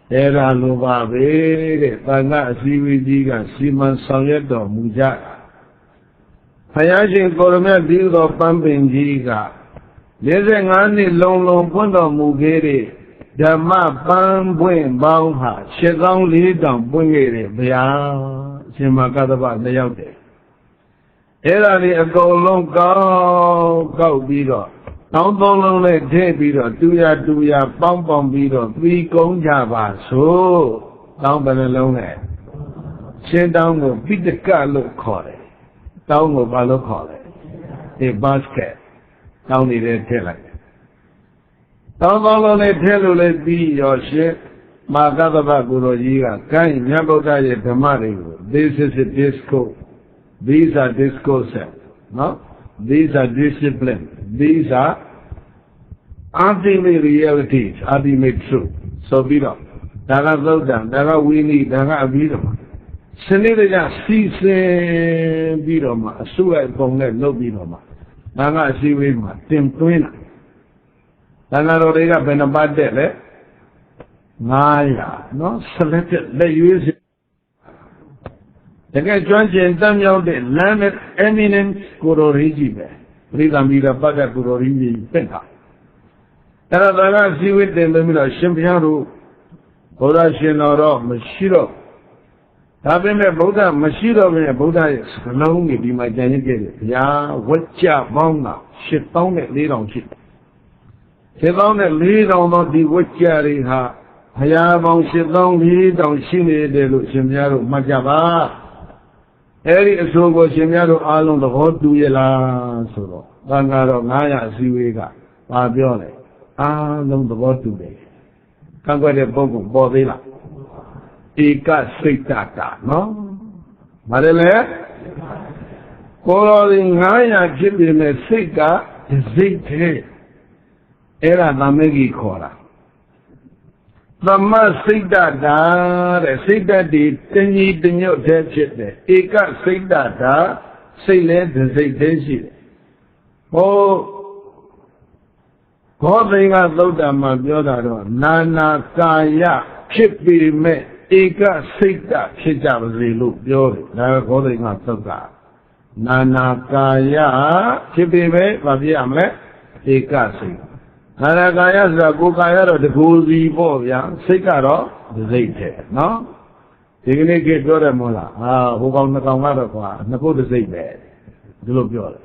Era Luba, Banga, Sividiga, Simon Sanyeto, Muja. Hayashin Koromia deal of pumping Giga. There's an only long Pondo Mugere, the map Bam Buen Bauha, Shedon Lidon Bungere, Bia, Shimakadaba, the Yote. Era the go long go beater. Don't long let day beater, do ya, bum beater, 3 gong java, so down by the long head. Send down the beat the car look call it. Down of Balo call it. A basket. Down in the tail. Down on the tail let be your ship. Magadaba Gurojiga, kind Yaboda Tamari. This is a disco. These are disco set. No? These are discipline. These are ultimate realities, ultimate truth. So be up. Daga Zodan, Daga Winnie, Daga Abidama. Senator Season Bidoma, Suet Bonnet, no Bidoma. Daga Siwima, Tim Twina. Daga Rodega Benabade, Naya, no? Selected, they use it. The guy joins in Daniel, the landed eminent Kurorijibe. ပရိသမီရပတ်တဲ့ကိုတော်ကြီးကြီးပင့်တာအဲ့ဒါသာကစီဝိတင်ပြီးတော့ရှင်ဘုရားတို့ဘုရားရှင်တော်တော့မရှိတော့ဒါပေမဲ့ဗုဒ္ဓမရှိတော့ဘဲဗုဒ္ဓရဲ့စလုံးကြီးဒီမှာကြံရစ်ခဲ့တယ်ဗျာဝကြပေါင်းတာ84,000ရှိ74,000သောဒီဝကြတွေဟာဘုရားပေါင်း74,000ရှိနေတယ်လို့ရှင်ဘုရားတို့မှတ်ကြပါအဲ့ဒီအဆိုကိုရှင်ဘုရားတို့အားလုံးသဘောတူရလားဆိုတော့သံဃာတော်900အစည်းအဝေးကဘာပြောလဲအားလုံးသဘောတူတယ်ကံကွက်တဲ့ပုဂ္ဂိုလ်ပေါ်သေးလားဧကစိတ်တာနော်မရလေကိုယ်တော်ဒီ900ဖြစ်ပြီမဲ့စိတ်ကစိတ်သေးအဲ့ဒါသမဂ္ဂိခေါ်တာသမစိတ်တာတဲ့စိတ်တတ်ဒီတညီတညွတ်တဲ့ဖြစ်တယ်ဧကစိတ်တာစိတ်လဲစိတ်သေးရှိတယ်ဟောဘောဓိကသုတ်တံမှာပြောတာတော့နာနာကာယဖြစ်ပေမဲ့ဧကစိတ်တဖြစ်ကြပါစေလို့ပြောတယ်ဒါကဘောဓိကသုတ်တာနာနာကာယဖြစ်ပေမဲ့ဘာဖြစ်ရမလဲဧကစိတ်နာနာကာယဆိုတာကိုယ်ကာယတော့တကူစီပေါ့ဗျာစိတ်ကတော့စိတ်တဲ့နော်ဒီကနေ့ခေတ်ပြောတယ်မို့လားဟိုကောင်နှစ်ကောင်ကတော့ကွာနှစ်ခုတစ်စိတ်ပဲဒီလိုပြောတယ်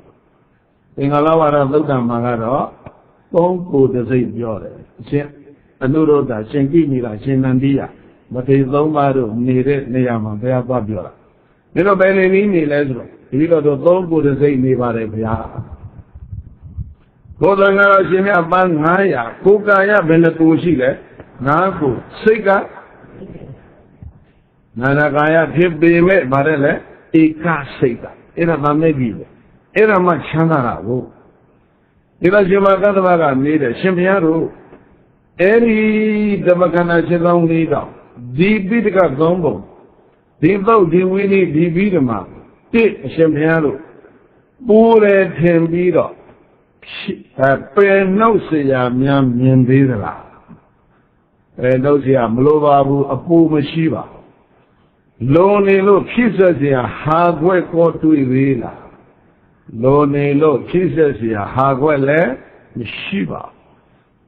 သင်္ဃလဝါဒသုတ်တံမှာကတော့သုံးကိုတစ်စိတ်ပြောတယ်အရှင်အနုရောဓရှင်ကိမိလာရှင်နန္ဒီယမထေရသုံးပါးတို့နေတဲ့နေရာမှာဘုရားသွားပြောတာဒီတော့ဘယ်နေနည်းနေလဲဆိုတော့ဒီလိုတော့သုံးကိုတစ်စိတ်နေပါတယ်ဘုရားဘုရားကတော့ရှင်မြတ်ပန်း900ကိုယ်ကာယဘယ်နှကိုရှိလဲ9ကိုစိတ်ကနာနာကာယဖြစ်ပေမဲ့ဗါတယ်လေဧကစိတ်ကအဲ့ဒါမမဲ့ကြီးပဲအဲ့ဒါမှချမ်းသာတာကိုဒီလိုရှင်မကတ္တဗကနေတယ်ရှင်ဘုရားတို့အဲ့ဒီဓမ္မခန္ဓာ74,000တောင်ဒီပိဋကသုံးပုံဒီပုတ်ဒီဝိနည်းဒီပြီးဓမ္မတစ်အရှင်ဘုရားတို့ပူတယ်ထင်ပြီးတော့ပယ်နှုတ်เสียများမြင်သေးသလားပယ်နှုတ်เสียမလိုပါဘူးအပူမရှိပါလုံနေလို့ဖြစ်ဆက်เสียဟာခွက်ကိုတွေ့သေးလားလုံနေလို့ဖြစ်ဆက်เสียဟာခွက်လည်းမရှိပါ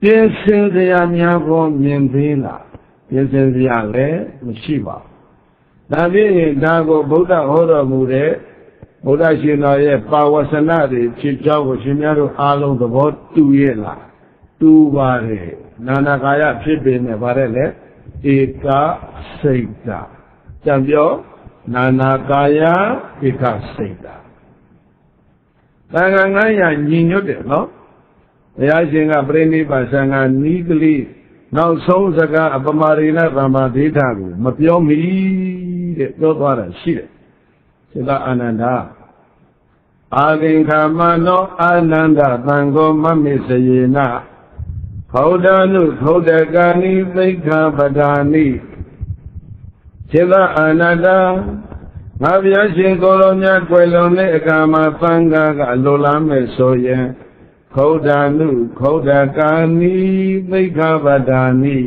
ပြင်ဆင်เสียများကိုမြင်သေးလားပြင်ဆင်เสียလည်းမရှိပါဒါဖြင့်ဒါကိုဗုဒ္ဓဟောတော်မူတဲ့ဘုရားရှင်တော်ရဲ့ပါဝဆနတွေဖြစ်ကြောင်းကိုရှင်များတို့အားလုံးသဘောတူရဲ့လားတူပါတယ်နာနာကာယဖြစ်ပေမဲ့ဗါတဲ့လေဧကစိတ်တာကြံပြောနာနာကာယဧကစိတ်တာသံဃာ900ညီညွတ်တယ်နော်ဘုရားရှင်ကပြိဋိဘသံဃာနီးကလေးနောက်ဆုံးစကားအပမာရိဏသမ္မာဒိဋ္ဌကိုမပြောမီတဲ့ပြောသွားတာရှိတယ်စေတအာနန္ဒာအာဂင်္ခမနောအာနန္ဒသံဃောမမေစယေနခောဒာနုခောဒကာနိသိက္ခာပဒာနိစေတအာနန္ဒာငါဗျာရှင်ကိုယ်တော်များကွယ်လွန်တဲ့အခါမှာသံဃာကလိုလားမဲ့ဆိုရင်ခောဒာနုခောဒကာနိသိက္ခာပဒာနိ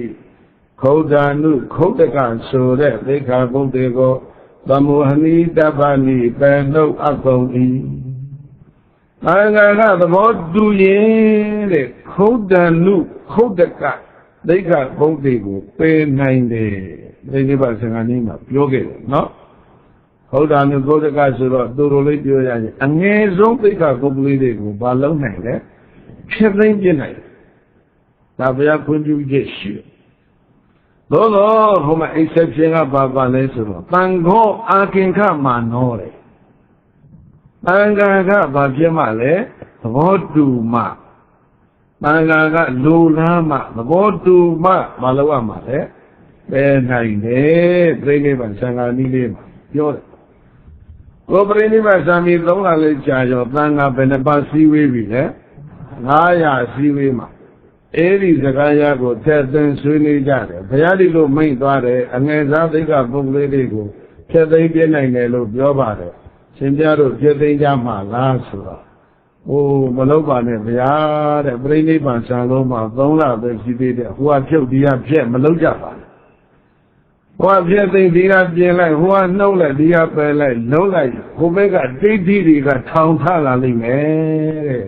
ခောဒာနုခောဒကဆိုတဲ့သိက္ခာပုဒ်တွေကိုသမုဟနိတပ္ပနိပယ်နှုတ်အကုန်၏အင်္ဂါကသဘောတူရင်တဲ့ခုဒ္ဒနုခုဒ္ဒကဒိဋ္ဌဘုဒ္ဓကိုပယ်နိုင်တယ်ဒီနိဗ္ဗာန်စံဃာနည်းမှာပြောခဲ့တယ်နော်ခုဒ္ဒနုခုဒ္ဒကဆိုတော့သူတို့လေးပြောရရင်အငယ်ဆုံးဒိဋ္ဌပုဒ်လေးတွေကိုမလုံးနိုင်လဲဖြစ်သိမ့်ပြနိုင်တယ်ဒါဘုရားခွင့်ပြုချက်ရှိတယ်သို့တော့ဟိုမှာ exception ကပါလဲဆိုတော့တန်ခောအာကင်္ခမာနောတယ်တန်ခါကဘာဖြစ်မှလဲသဘောတူမှတန်ခါကလူလားမှသဘောတူမှမလုပ်ရမှာလဲပဲနိုင်တယ်ပြိဋိဘံသံဃာနည်းလေးမှာပြောတယ်ကိုပြိဋိဘံသံဃာသုံးလာလေးကြာရောတန်ခါဘယ်နှပါစည်းဝေးပြီလဲ900စည်းဝေးမှာအဲ့ဒီစကားရကိုထက်သွင်းဆွေးနွေးကြတယ်ဘုရားဒီလိုမိန့်သွားတယ်အငယ်စားသိက္ခာပုဒ်လေးတွေကိုဖြတ်သိမ်းပြနိုင်တယ်လို့ပြောပါတယ်ရှင်ပြတို့ဖြတ်သိမ်းကြမှာလားဆိုတော့မလုပ်ပါနဲ့ဗျာတဲ့ပြိဋိဘံဆံလုံးမှာ3လပဲရှိသေးတယ်ဟိုကဖြုတ်ဒီကဖြက်မလုပ်ကြပါနဲ့ ဟိုကပြည့်သိမ့်ဒီကပြင်လိုက်ဟိုကနှုတ်လိုက်ဒီကပယ်လိုက်လုံးလိုက်ဟိုဘက်ကဒိဋ္ဌိတွေကထောင်ထလာလိမ့်မယ်တဲ့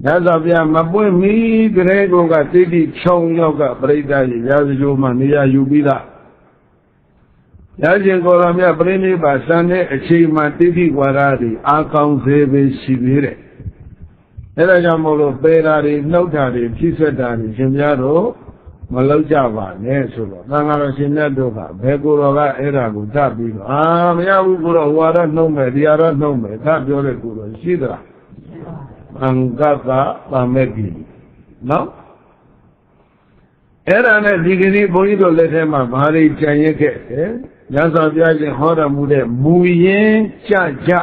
ညဇောပြမပွင့်မီတရေကိုကဒိဋ္ဌိခြုံရောက်ကပြိဿကြီးရာဇဂိုမှနေရာယူပြီးသားရခြင်းကိုယ်တော်မြတ်ပြိဋိဘာစံတဲ့အချိန်မှဒိဋ္ဌိဝါဒတွေအာကောင်းစေပဲရှိသေးတယ်အဲဒါကြောင့်မို့လို့ပေတာတွေနှုတ်တာတွေဖြစ်ဆက်တာတွေရှင်များတို့မလောက်ကြပါနဲ့ဆိုတော့သံဃာတော်ရှင်မြတ်တို့ကဘယ်ကိုယ်တော်ကအဲ့ဒါကိုတတ်ပြီးတော့မရဘူးကိုယ်တော်ဟွာတော့နှုတ်မယ်တရားတော့နှုတ်မယ်တတ်ပြောတဲ့ကိုယ်တော်ရှိသလားအင်္ဂတပါမဲ့ကြီးနော်အဲ့ဒါနဲ့ဒီကနေ့ဘုန်းကြီးတို့လက်ထဲမှာဘာတွေကြံရခဲ့တယ်ညဇောပြခြင်းဟောတော်မူတဲ့မူရင်းကြကြ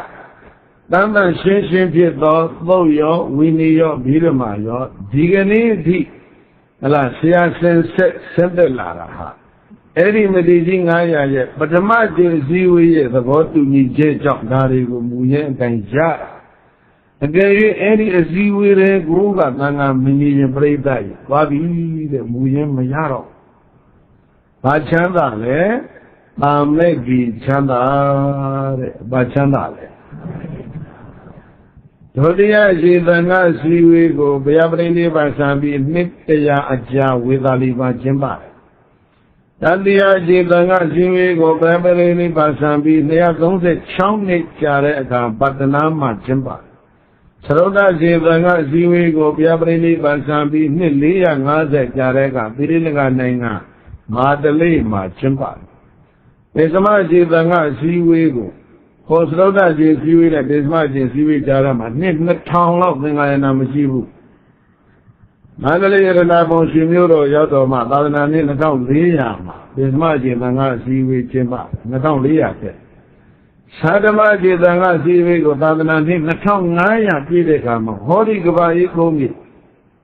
တန်တန်ရှင်းရှင်းဖြစ်သောသုတ်ရောဝိနည်းရောဘိဓမ္မာရောဒီကနေ့အထိဟလာဆရာစင်ဆက်သက်လာတာဟာအဲ့ဒီမတိကြီး900ရဲ့ပထမကျင့်စည်းဝေးရဲ့သဘောတူညီချက်ကြောင့်ဒါတွေကိုမူရင်းအတိုင်းရအကယ်၍အဲ့ဒီအစည်းဝေးတွေကိုကသံဃာမင်းကြီးပြိဿကြီးသွားပြီတဲ့မူရင်းမရတော့ဘာချမ်းသာလဲအာမေကြီးချမ်းသာတဲ့ဘာချမ်းသာလဲဒုတိယရှိသံဃာစည်းဝေးကိုဘုရားပရိနိဗ္ဗာန်ဆံပြီးနှစ်100အကြာဝေသာလီမှာကျင်းပတယ်တတိယရှိသံဃာစည်းဝေးကိုဘုရားပရိနိဗ္ဗာန်ဆံပြီး236နှစ်ကြာတဲ့အခါပတ္တနာမှာကျင်းပါတယ်သရုတ်တရှိသံဃာစည်းဝေးကိုဘုရားပရိနိဗ္ဗာန်ဆံပြီးနှစ်450ကြာတဲ့အခါပိဋိလကနိုင်ငံမာတလိမှာကျင်းပါတယ်ဒေသမရှိသံဃာစည်းဝေးကိုဟောသရုတ်တရှိစည်းဝေးနဲ့ဒေသမရှိစည်းဝေးကြားမှာနှစ်2000လောက်သင်္ဃာယနာမရှိဘူးမန္တလေးရတနာဘုံရှင်မျိုးတော်ရောက်တော်မှာသာသနာနှစ်2400မှာဒေသမရှိသံဃာစည်းဝေးကျင်းပ2400ကျက်သာဓမခြေသံဃာစည်းဝေးကိုသာသနာနှစ်2500ပြည့်တဲ့အခါမှာဟောဒီကဘာကြီးကုန်းကြီး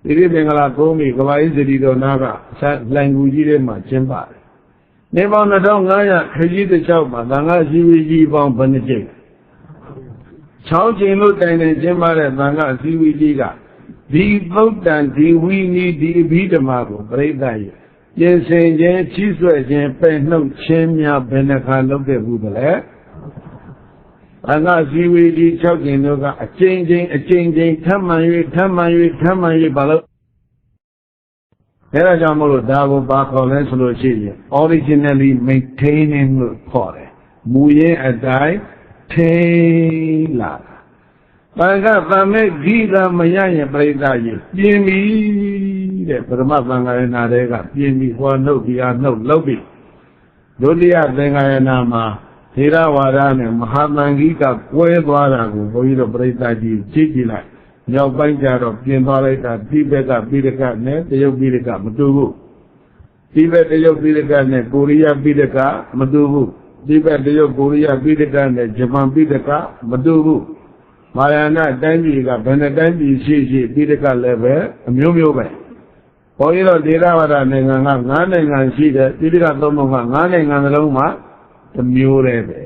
ဒီရိပင်္ဂလာကုန်းကြီးကဘာကြီးစတိတော်နာကလိုင်ကူကြီးထဲမှာကျင်းပါတယ်နေပေါင်း2500ခကြီးတစ်ချောက်မှာသံဃာစည်းဝေးကြီးပေါင်းဘယ်နှကြိမ်6ကြိမ်လို့တိုင်တိုင်ကျင်းပတဲ့သံဃာစည်းဝေးကြီးကဒီသုတ်တန်ဒီဝိနည်းဒီအဘိဓမ္မာကိုပြိဿရဲ့ပြင်ဆင်ခြင်းချီးဆွဲခြင်းပယ်နှုတ်ခြင်းများဘယ်နှခါလုပ်ခဲ့ဘူးလဲသံဃာစည်းဝေးကြီး6ကြိမ်တို့ကအကျဉ်းချင်းထပ်မှန်၍ဘာလို့အဲဒါကြောင့်မို့လို့ဒါကိုဘာခေါ်လဲဆိုလို့ရှိရင် originally maintaining လို့ခေါ်တယ်မူရင်းအတိုင်းထိန်းလာတာဘာကသမက်ဂိတာမရရင်ပြိဿကြီးပြင်းပြီတဲ့ပရမသံဃာယနာတွေကပြင်းပြီဟောနှုတ်ဒီအားနှုတ်လုပ်ပြီဒုတိယသင်္ဃာယနာမှာသေရဝါဒနဲ့မဟာသံဃိကကွဲသွားတာကိုဘုန်းကြီးတို့ပြိဿကြီးကြည့်ကြည့်လိုက်မြောက်ပိုင်းကျတော့ပြင်သွားလိုက်တာတိဘက်ကပိဋကနဲ့တရုတ်ပိဋကမတူဘူးတိဘက်တရုတ်ပိဋကနဲ့ကိုရီးယားပိဋကမတူဘူးတိဘက်တရုတ်ကိုရီးယားပိဋကနဲ့ဂျပန်ပိဋကမတူဘူးမာယာနာတိုင်းပြည်ကဘယ်နှတိုင်းပြည်ရှိပိဋကလည်းပဲအမျိုးမျိုးပဲဘုန်းကြီးတို့ဒေသဝါဒနိုင်ငံက9နိုင်ငံရှိတယ်ပိဋကသုံးပုံက9နိုင်ငံစလုံးမှာတစ်မျိုးတည်းပဲ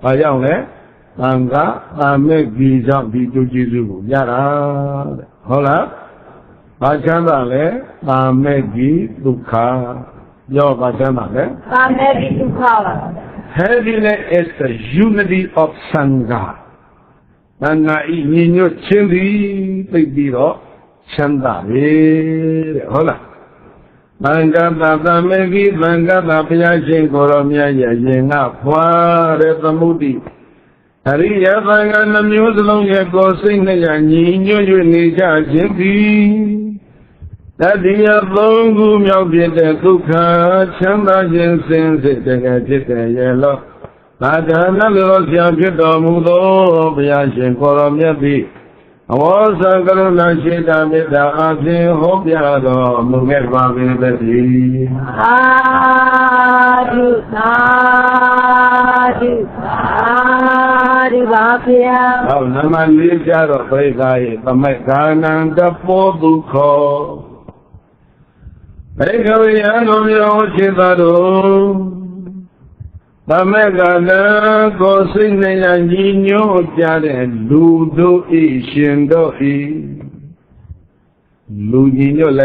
ဘာကြောင့်လဲသံဃာအာမေကြီးကြောင့်ဒီကျိုးကျေးဇူးကိုရတာတဲ့ဟုတ်လားဘာချမ်းသာလဲအာမေကြီးဒုက္ခပြောဘာချမ်းသာလဲအာမေကြီးဒုက္ခပါ Happiness is the unity of Sangha သံဃာဤညီညွတ်ခြင်းသည်သိပြီးတော့ချမ်းသာပဲတဲ့ဟုတ်လားသံဃာသံမေကြီးသံဃာဘုရားရှင်ကိုရောမြတ်ရဲ့ရင်ကဖွာတဲ့သမုဒိအရိယသံဃာနှမျိုးစလုံးရဲ့ကိုယ်စိတ်နဲ့ညီညွတ်၍နေကြခြင်းသည်တတိယသုံးခုမြောက်ဖြစ်တဲ့ဒုက္ခချမ်းသာခြင်းစင်စစ်တကယ်ဖြစ်တဲ့ရဲ့လောသာဓာနလောဆရာဖြစ်တော်မူသောဘုရားရှင်ကိုရောမြတ်သည်အဝေါသကရုဏာရှိတာမေတ္တာအပြင်ဟောပြတော်မူခဲ့ပါပေသတည်းသာဓုသာဓုပါဗျာဟောနမလေးကြတော့ပြိဿရဲ့သမိုက်ကာနံတပောဒုက္ခဘေကဝေယံတို့မျိုးခြေသာတို့သမက်ကလည်းကိုယ်စိတ်နဲ့ညီညွတ်ကြတဲ့လူတို့ဤရှင်တို့ဤလူညီညွတ်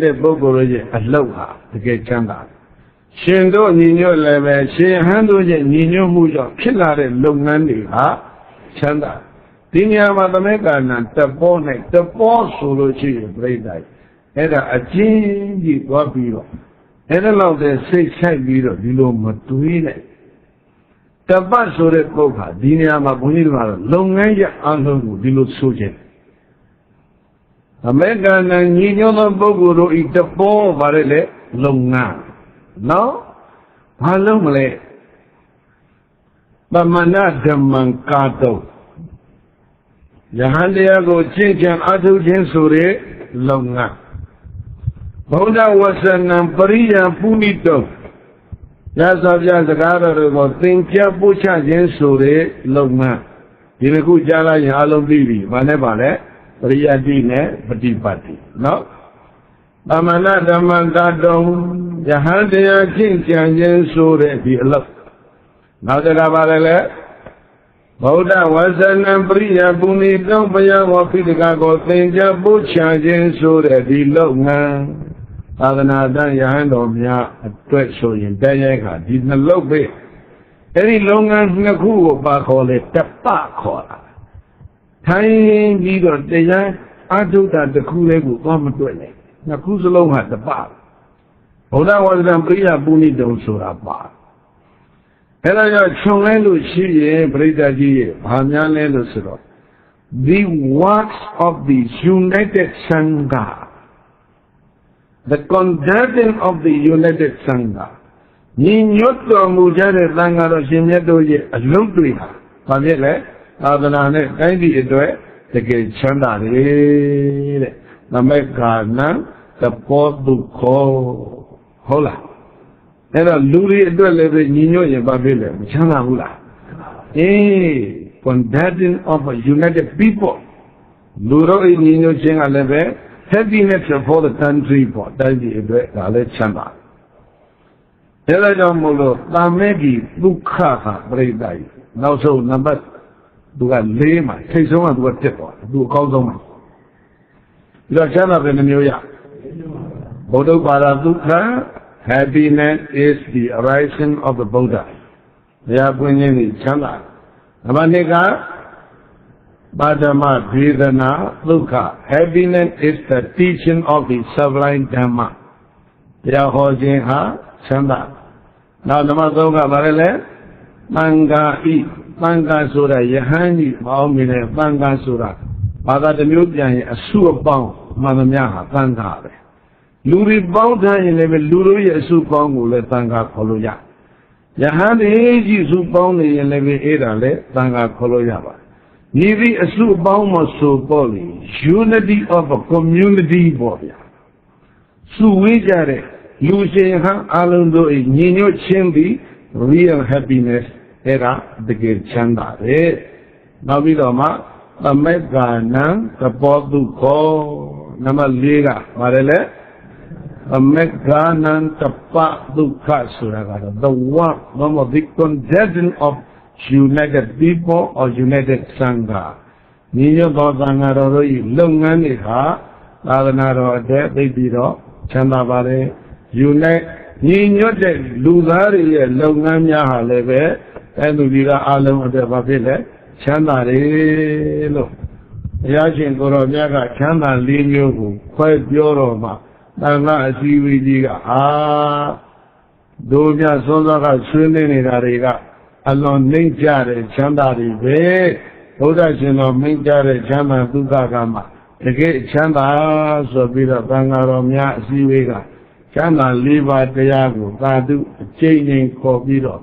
တဲ့ပုဂ္ဂိုလ်ရဲ့အလှုပ်ဟာတကယ်ချမ်းသာ ရှင်တို့ညီညွတ်လည်းပဲရှင်ဟန်တို့ရဲ့ညီညွတ်မှုကြောင့်ဖြစ်လာတဲ့လုပ်ငန်းတွေဟာချမ်းသာဒီနေရာမှာသမက်ကဏ္ဍတပေါ်နဲ့တပေါ်ဆိုလို့ရှိရင်ပြိတ္တိုင်အဲ့ဒါအချင်းကြီးသွားပြီးတော့အဲ့ဒါလောက်တဲ့စိတ်ဆိုင်ပြီးတော့ဒီလိုမတွေးနဲ့တပတ်ဆိုတဲ့ပုဂ္ဂိုလ်ဒီနေရာမှာဘုန်းကြီးတို့ကတော့လုပ်ငန်းရဲ့အလုံးကိုဒီလိုဆိုခြင်းအမေကဏ္ဍညီညွတ်သောပုဂ္ဂိုလ်တို့ဤတပေါ်ပါလေလေလုပ်ငန်းနော်ဘာလုံးမလဲသမဏဓမ္မံကာတောယဟန်တရားကိုကျင့်ကြံအထုခြင်းဆိုတဲ့လုပ်ငန်းဗုဒ္ဓဝဆနံပရိယပုဏိတောရသော်ပြစကားတော်ကိုသင်ပြပို့ချခြင်းဆိုတဲ့လုပ်ငန်းဒီတစ်ခုကြားလိုက်ရင်အလုံးပြီးပြီဘာနဲ့ပါလဲပရိယတိနဲ့ပฏิပတ်တိနော်သမဏဓမ္မံကာတောယဟန်တရားကျင့်ကြံခြင်းဆိုတဲ့ဒီအလုပ်နောက်တစ်ခါပါလေဗုဒ္ဓဝဆနံပရိယပုဏိတောဘယဝဖိတကကိုသင်ကြားပို့ချခြင်းဆိုတဲ့ဒီလုပ်ငန်းသာသနာ့တန်ယဟန်တော်များအတွက်ဆိုရင်တည်းရဲ့ခါဒီနှလုပ်ပဲအဲ့ဒီလုပ်ငန်းနှစ်ခုကိုပါခေါ်လေတပခေါ်တာထိုင်ပြီးတော့တရားအထုတာတစ်ခုလေးကိုသွားမတွေ့နဲ့နှစ်ခုစလုံးဟာတပဗုဒ္ဓဝဆနံပရိယပုဏိတောဆိုတာပါအဲ့ဒါကြောင့်ခြုံလဲလို့ရှိရင်ပရိသတ်ကြီးရဲ့ဘာများလဲလို့ဆိုတော့ the works of the united sangha the conducting of the united sangha ညီညွတ်တော်မူကြတဲ့သံဃာတော်ရှင်မြတ်တို့ရဲ့အလုပ်တွေဟာဘာဖြစ်လဲသာသနာနဲ့တိုင်းပြည်အတွက်တကယ်ချမ်းသာတယ်တဲ့နမေကာနံသဘောဒုက္ခဟုတ်လားအဲ့တော့လူတွေအတွက်လည်းပဲညီညွတ်ရင်ဘာဖြစ်လဲမချမ်းသာဘူးလားconducting of a united people လူတို့အညီညွတ်ခြင်းကလည်းပဲ happiness for the country ပေါ့တိုင်းပြည်အတွက်ဒါလည်းချမ်းသာအဲ့ဒါကြောင့်မို့လို့တာမဲကြီးဒုက္ခကပြိတ္တိုင်နောက်ဆုံးနံပါတ်သူက၄မှာထိတ်ဆုံးကသူကတက်သွားသူအကောင်းဆုံးမှာဒီတော့ချမ်းသာပဲနှမျိုးရဘုဒ္ဓဘာသာဒုက္ခHappiness is the arising of the Buddha. ဘုရားပွင့်ခြင်းကိုချမ်းသာနံပါတ်2ကပါဒမဒေသနာဒုက္ခ Happiness is the teaching of the sublime Dhamma. ဘုရားဟောခြင်းဟာချမ်းသာနောက်နံပါတ်3ကဘာလဲလဲသံဃာဤသံဃာဆိုတာယဟန်ကြီးမအောင်မြင်တဲ့သံဃာဆိုတာဘာသာတစ်မျိုးပြန်ရင်အစုအပေါင်းမှန်သမျှဟာသံဃာပဲလူတွေပေါင်းထားရင်လည်းလူတို့ရဲ့အစုပေါင်းကိုလည်းသံဃာခေါ်လို့ရယဟန်တွေကြီးစုပေါင်းနေရင်လည်းအဲ့ဒါလည်းသံဃာခေါ်လို့ရပါတယ်ဒီအစုပေါင်းမဆိုပေါ့လေ unity of a community ပေါ့ဗျာစုဝေးကြတဲ့လူရှင်ဟန်အလုံးတို့ညီညွတ်ခြင်းသည် real happiness အဲ့ဒါတကယ်ချမ်းသာတယ်နောက်ပြီးတော့မှသမက္ကာနံသဘောဒုက္ခနံပါတ်4ကပါတယ်လေMeghanantapa Dukha Suragara, the work of the conjunction of united people or united Sangha. Niyo Dosangaro, Lunganiha, Adanaro, Debiro, Chandabare, unite, Nino de Luzari, Lungania Haleve, and Udira Alam of the Babile, Chandare, Yashin Gorojaga, Chanda Linu, quite Yoroma. တန်ခါအစည်းအဝေးကြီးကတို့ပြစောစောကဆွေးနွေးနေတာတွေကအလွန်နှိမ့်ကြတဲ့ချမ်းသာတွေပဲဘုရားရှင်တော်မိန့်ကြတဲ့ချမ်းသာဒုက္ခကမှတကယ်ချမ်းသာဆိုပြီးတော့သံဃာတော်များအစည်းအဝေးကချမ်းသာ၄ပါးတရားကိုသာဓုအကျဉ်းချင်းခေါ်ပြီးတော့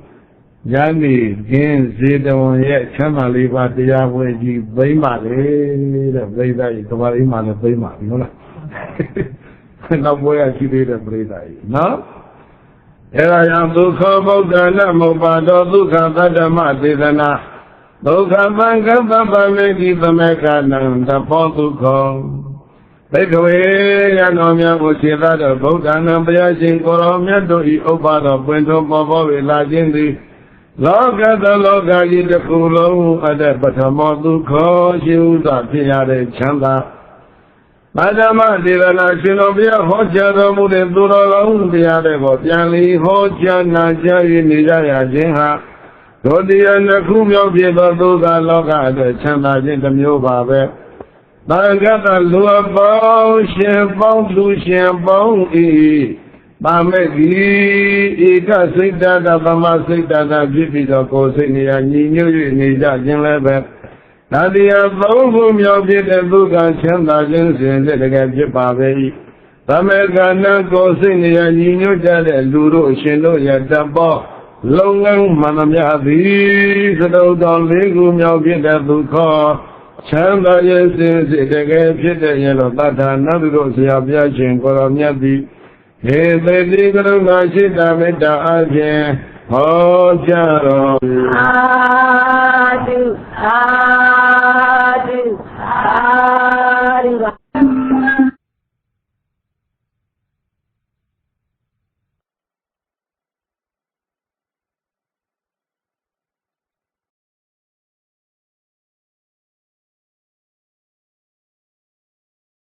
ဉာဏ်ဤခင်းဇေတဝန်ရဲ့ချမ်းသာ၄ပါးတရားဝဲကြီးဘိမ့်ပါလေတဲ့ပြိဿကြီးကဘာအိမ်မှာလည်းဘိမ့်ပါပြီဟုတ်လားနောက်ဘွဲရရှိသေးတဲ့ပြိဿကြီးနော်အဲ့ဒါကြောင့်ဒုက္ခဗုဒ္ဓနာမောပါတော်ဒုက္ခသတ္တမသေသနာဒုက္ခသံဃပပမေတိသမက္ခဏံသဘောဒုက္ခဘိက္ခဝေယံတော်များကိုခြေသားတော်ဗုဒ္ဓနာဘုရားရှင်ကိုရောမြတ်တို့ဤဥပ္ပါတော်ပွင့်တော်ပေါ်ပေါ်ဝေလာခြင်းသည်လောကသောလောကကြီးတစ်ခုလုံးအတ္တပထမောဒုက္ခရှိဥစွာဖြစ်ရတဲ့ချမ်းသာ ဘာဓမ္မဒေသနာရှင်တော်ဘုရားဟောကြားတော်မူတဲ့သူတော်ကောင်းတရားတွေကိုပြန်လီဟောကြားနာကြား၍နေကြရခြင်းဟာတို့တရားနှစ်ခုမြောက်ဖြစ်သောသုခလောကအတွက်ချမ်းသာခြင်းတစ်မျိုးပါပဲ။ဘာကတလူအပေါင်းရှင်ပေါင်းသူရှင်ပေါင်းဤပါမဲ့ဒီဧကစိတ်တတာဗမစိတ်တတာဖြစ်ပြီးတော့ကိုယ်စိတ်နေရာညီညွတ်၍နေကြခြင်းလည်းပဲဒါတရားသုံးခုမြောက်ဖြစ်တဲ့ဒုက္ခချမ်းသာခြင်းစဉ်တကယ်ဖြစ်ပါပဲ၏။ဗမေကနာကိုယ်စိတ်နေရာညီညွတ်ကြတဲ့လူတို့အရှင်တို့ရဲ့တပေါလုံငန်းမှန်သမျှသည်သတုတော်လေးခုမြောက်ဖြစ်တဲ့ဒုက္ခချမ်းသာခြင်းစဉ်တကယ်ဖြစ်တဲ့ရဲ့လို့တထာနတ်တို့ဆရာပြရှင်ကိုတော်မြတ်သည်ဟေသေတိကရုဏာရှိတာမေတ္တာအဖြင့်ဟောကြားတော် အာတုအာ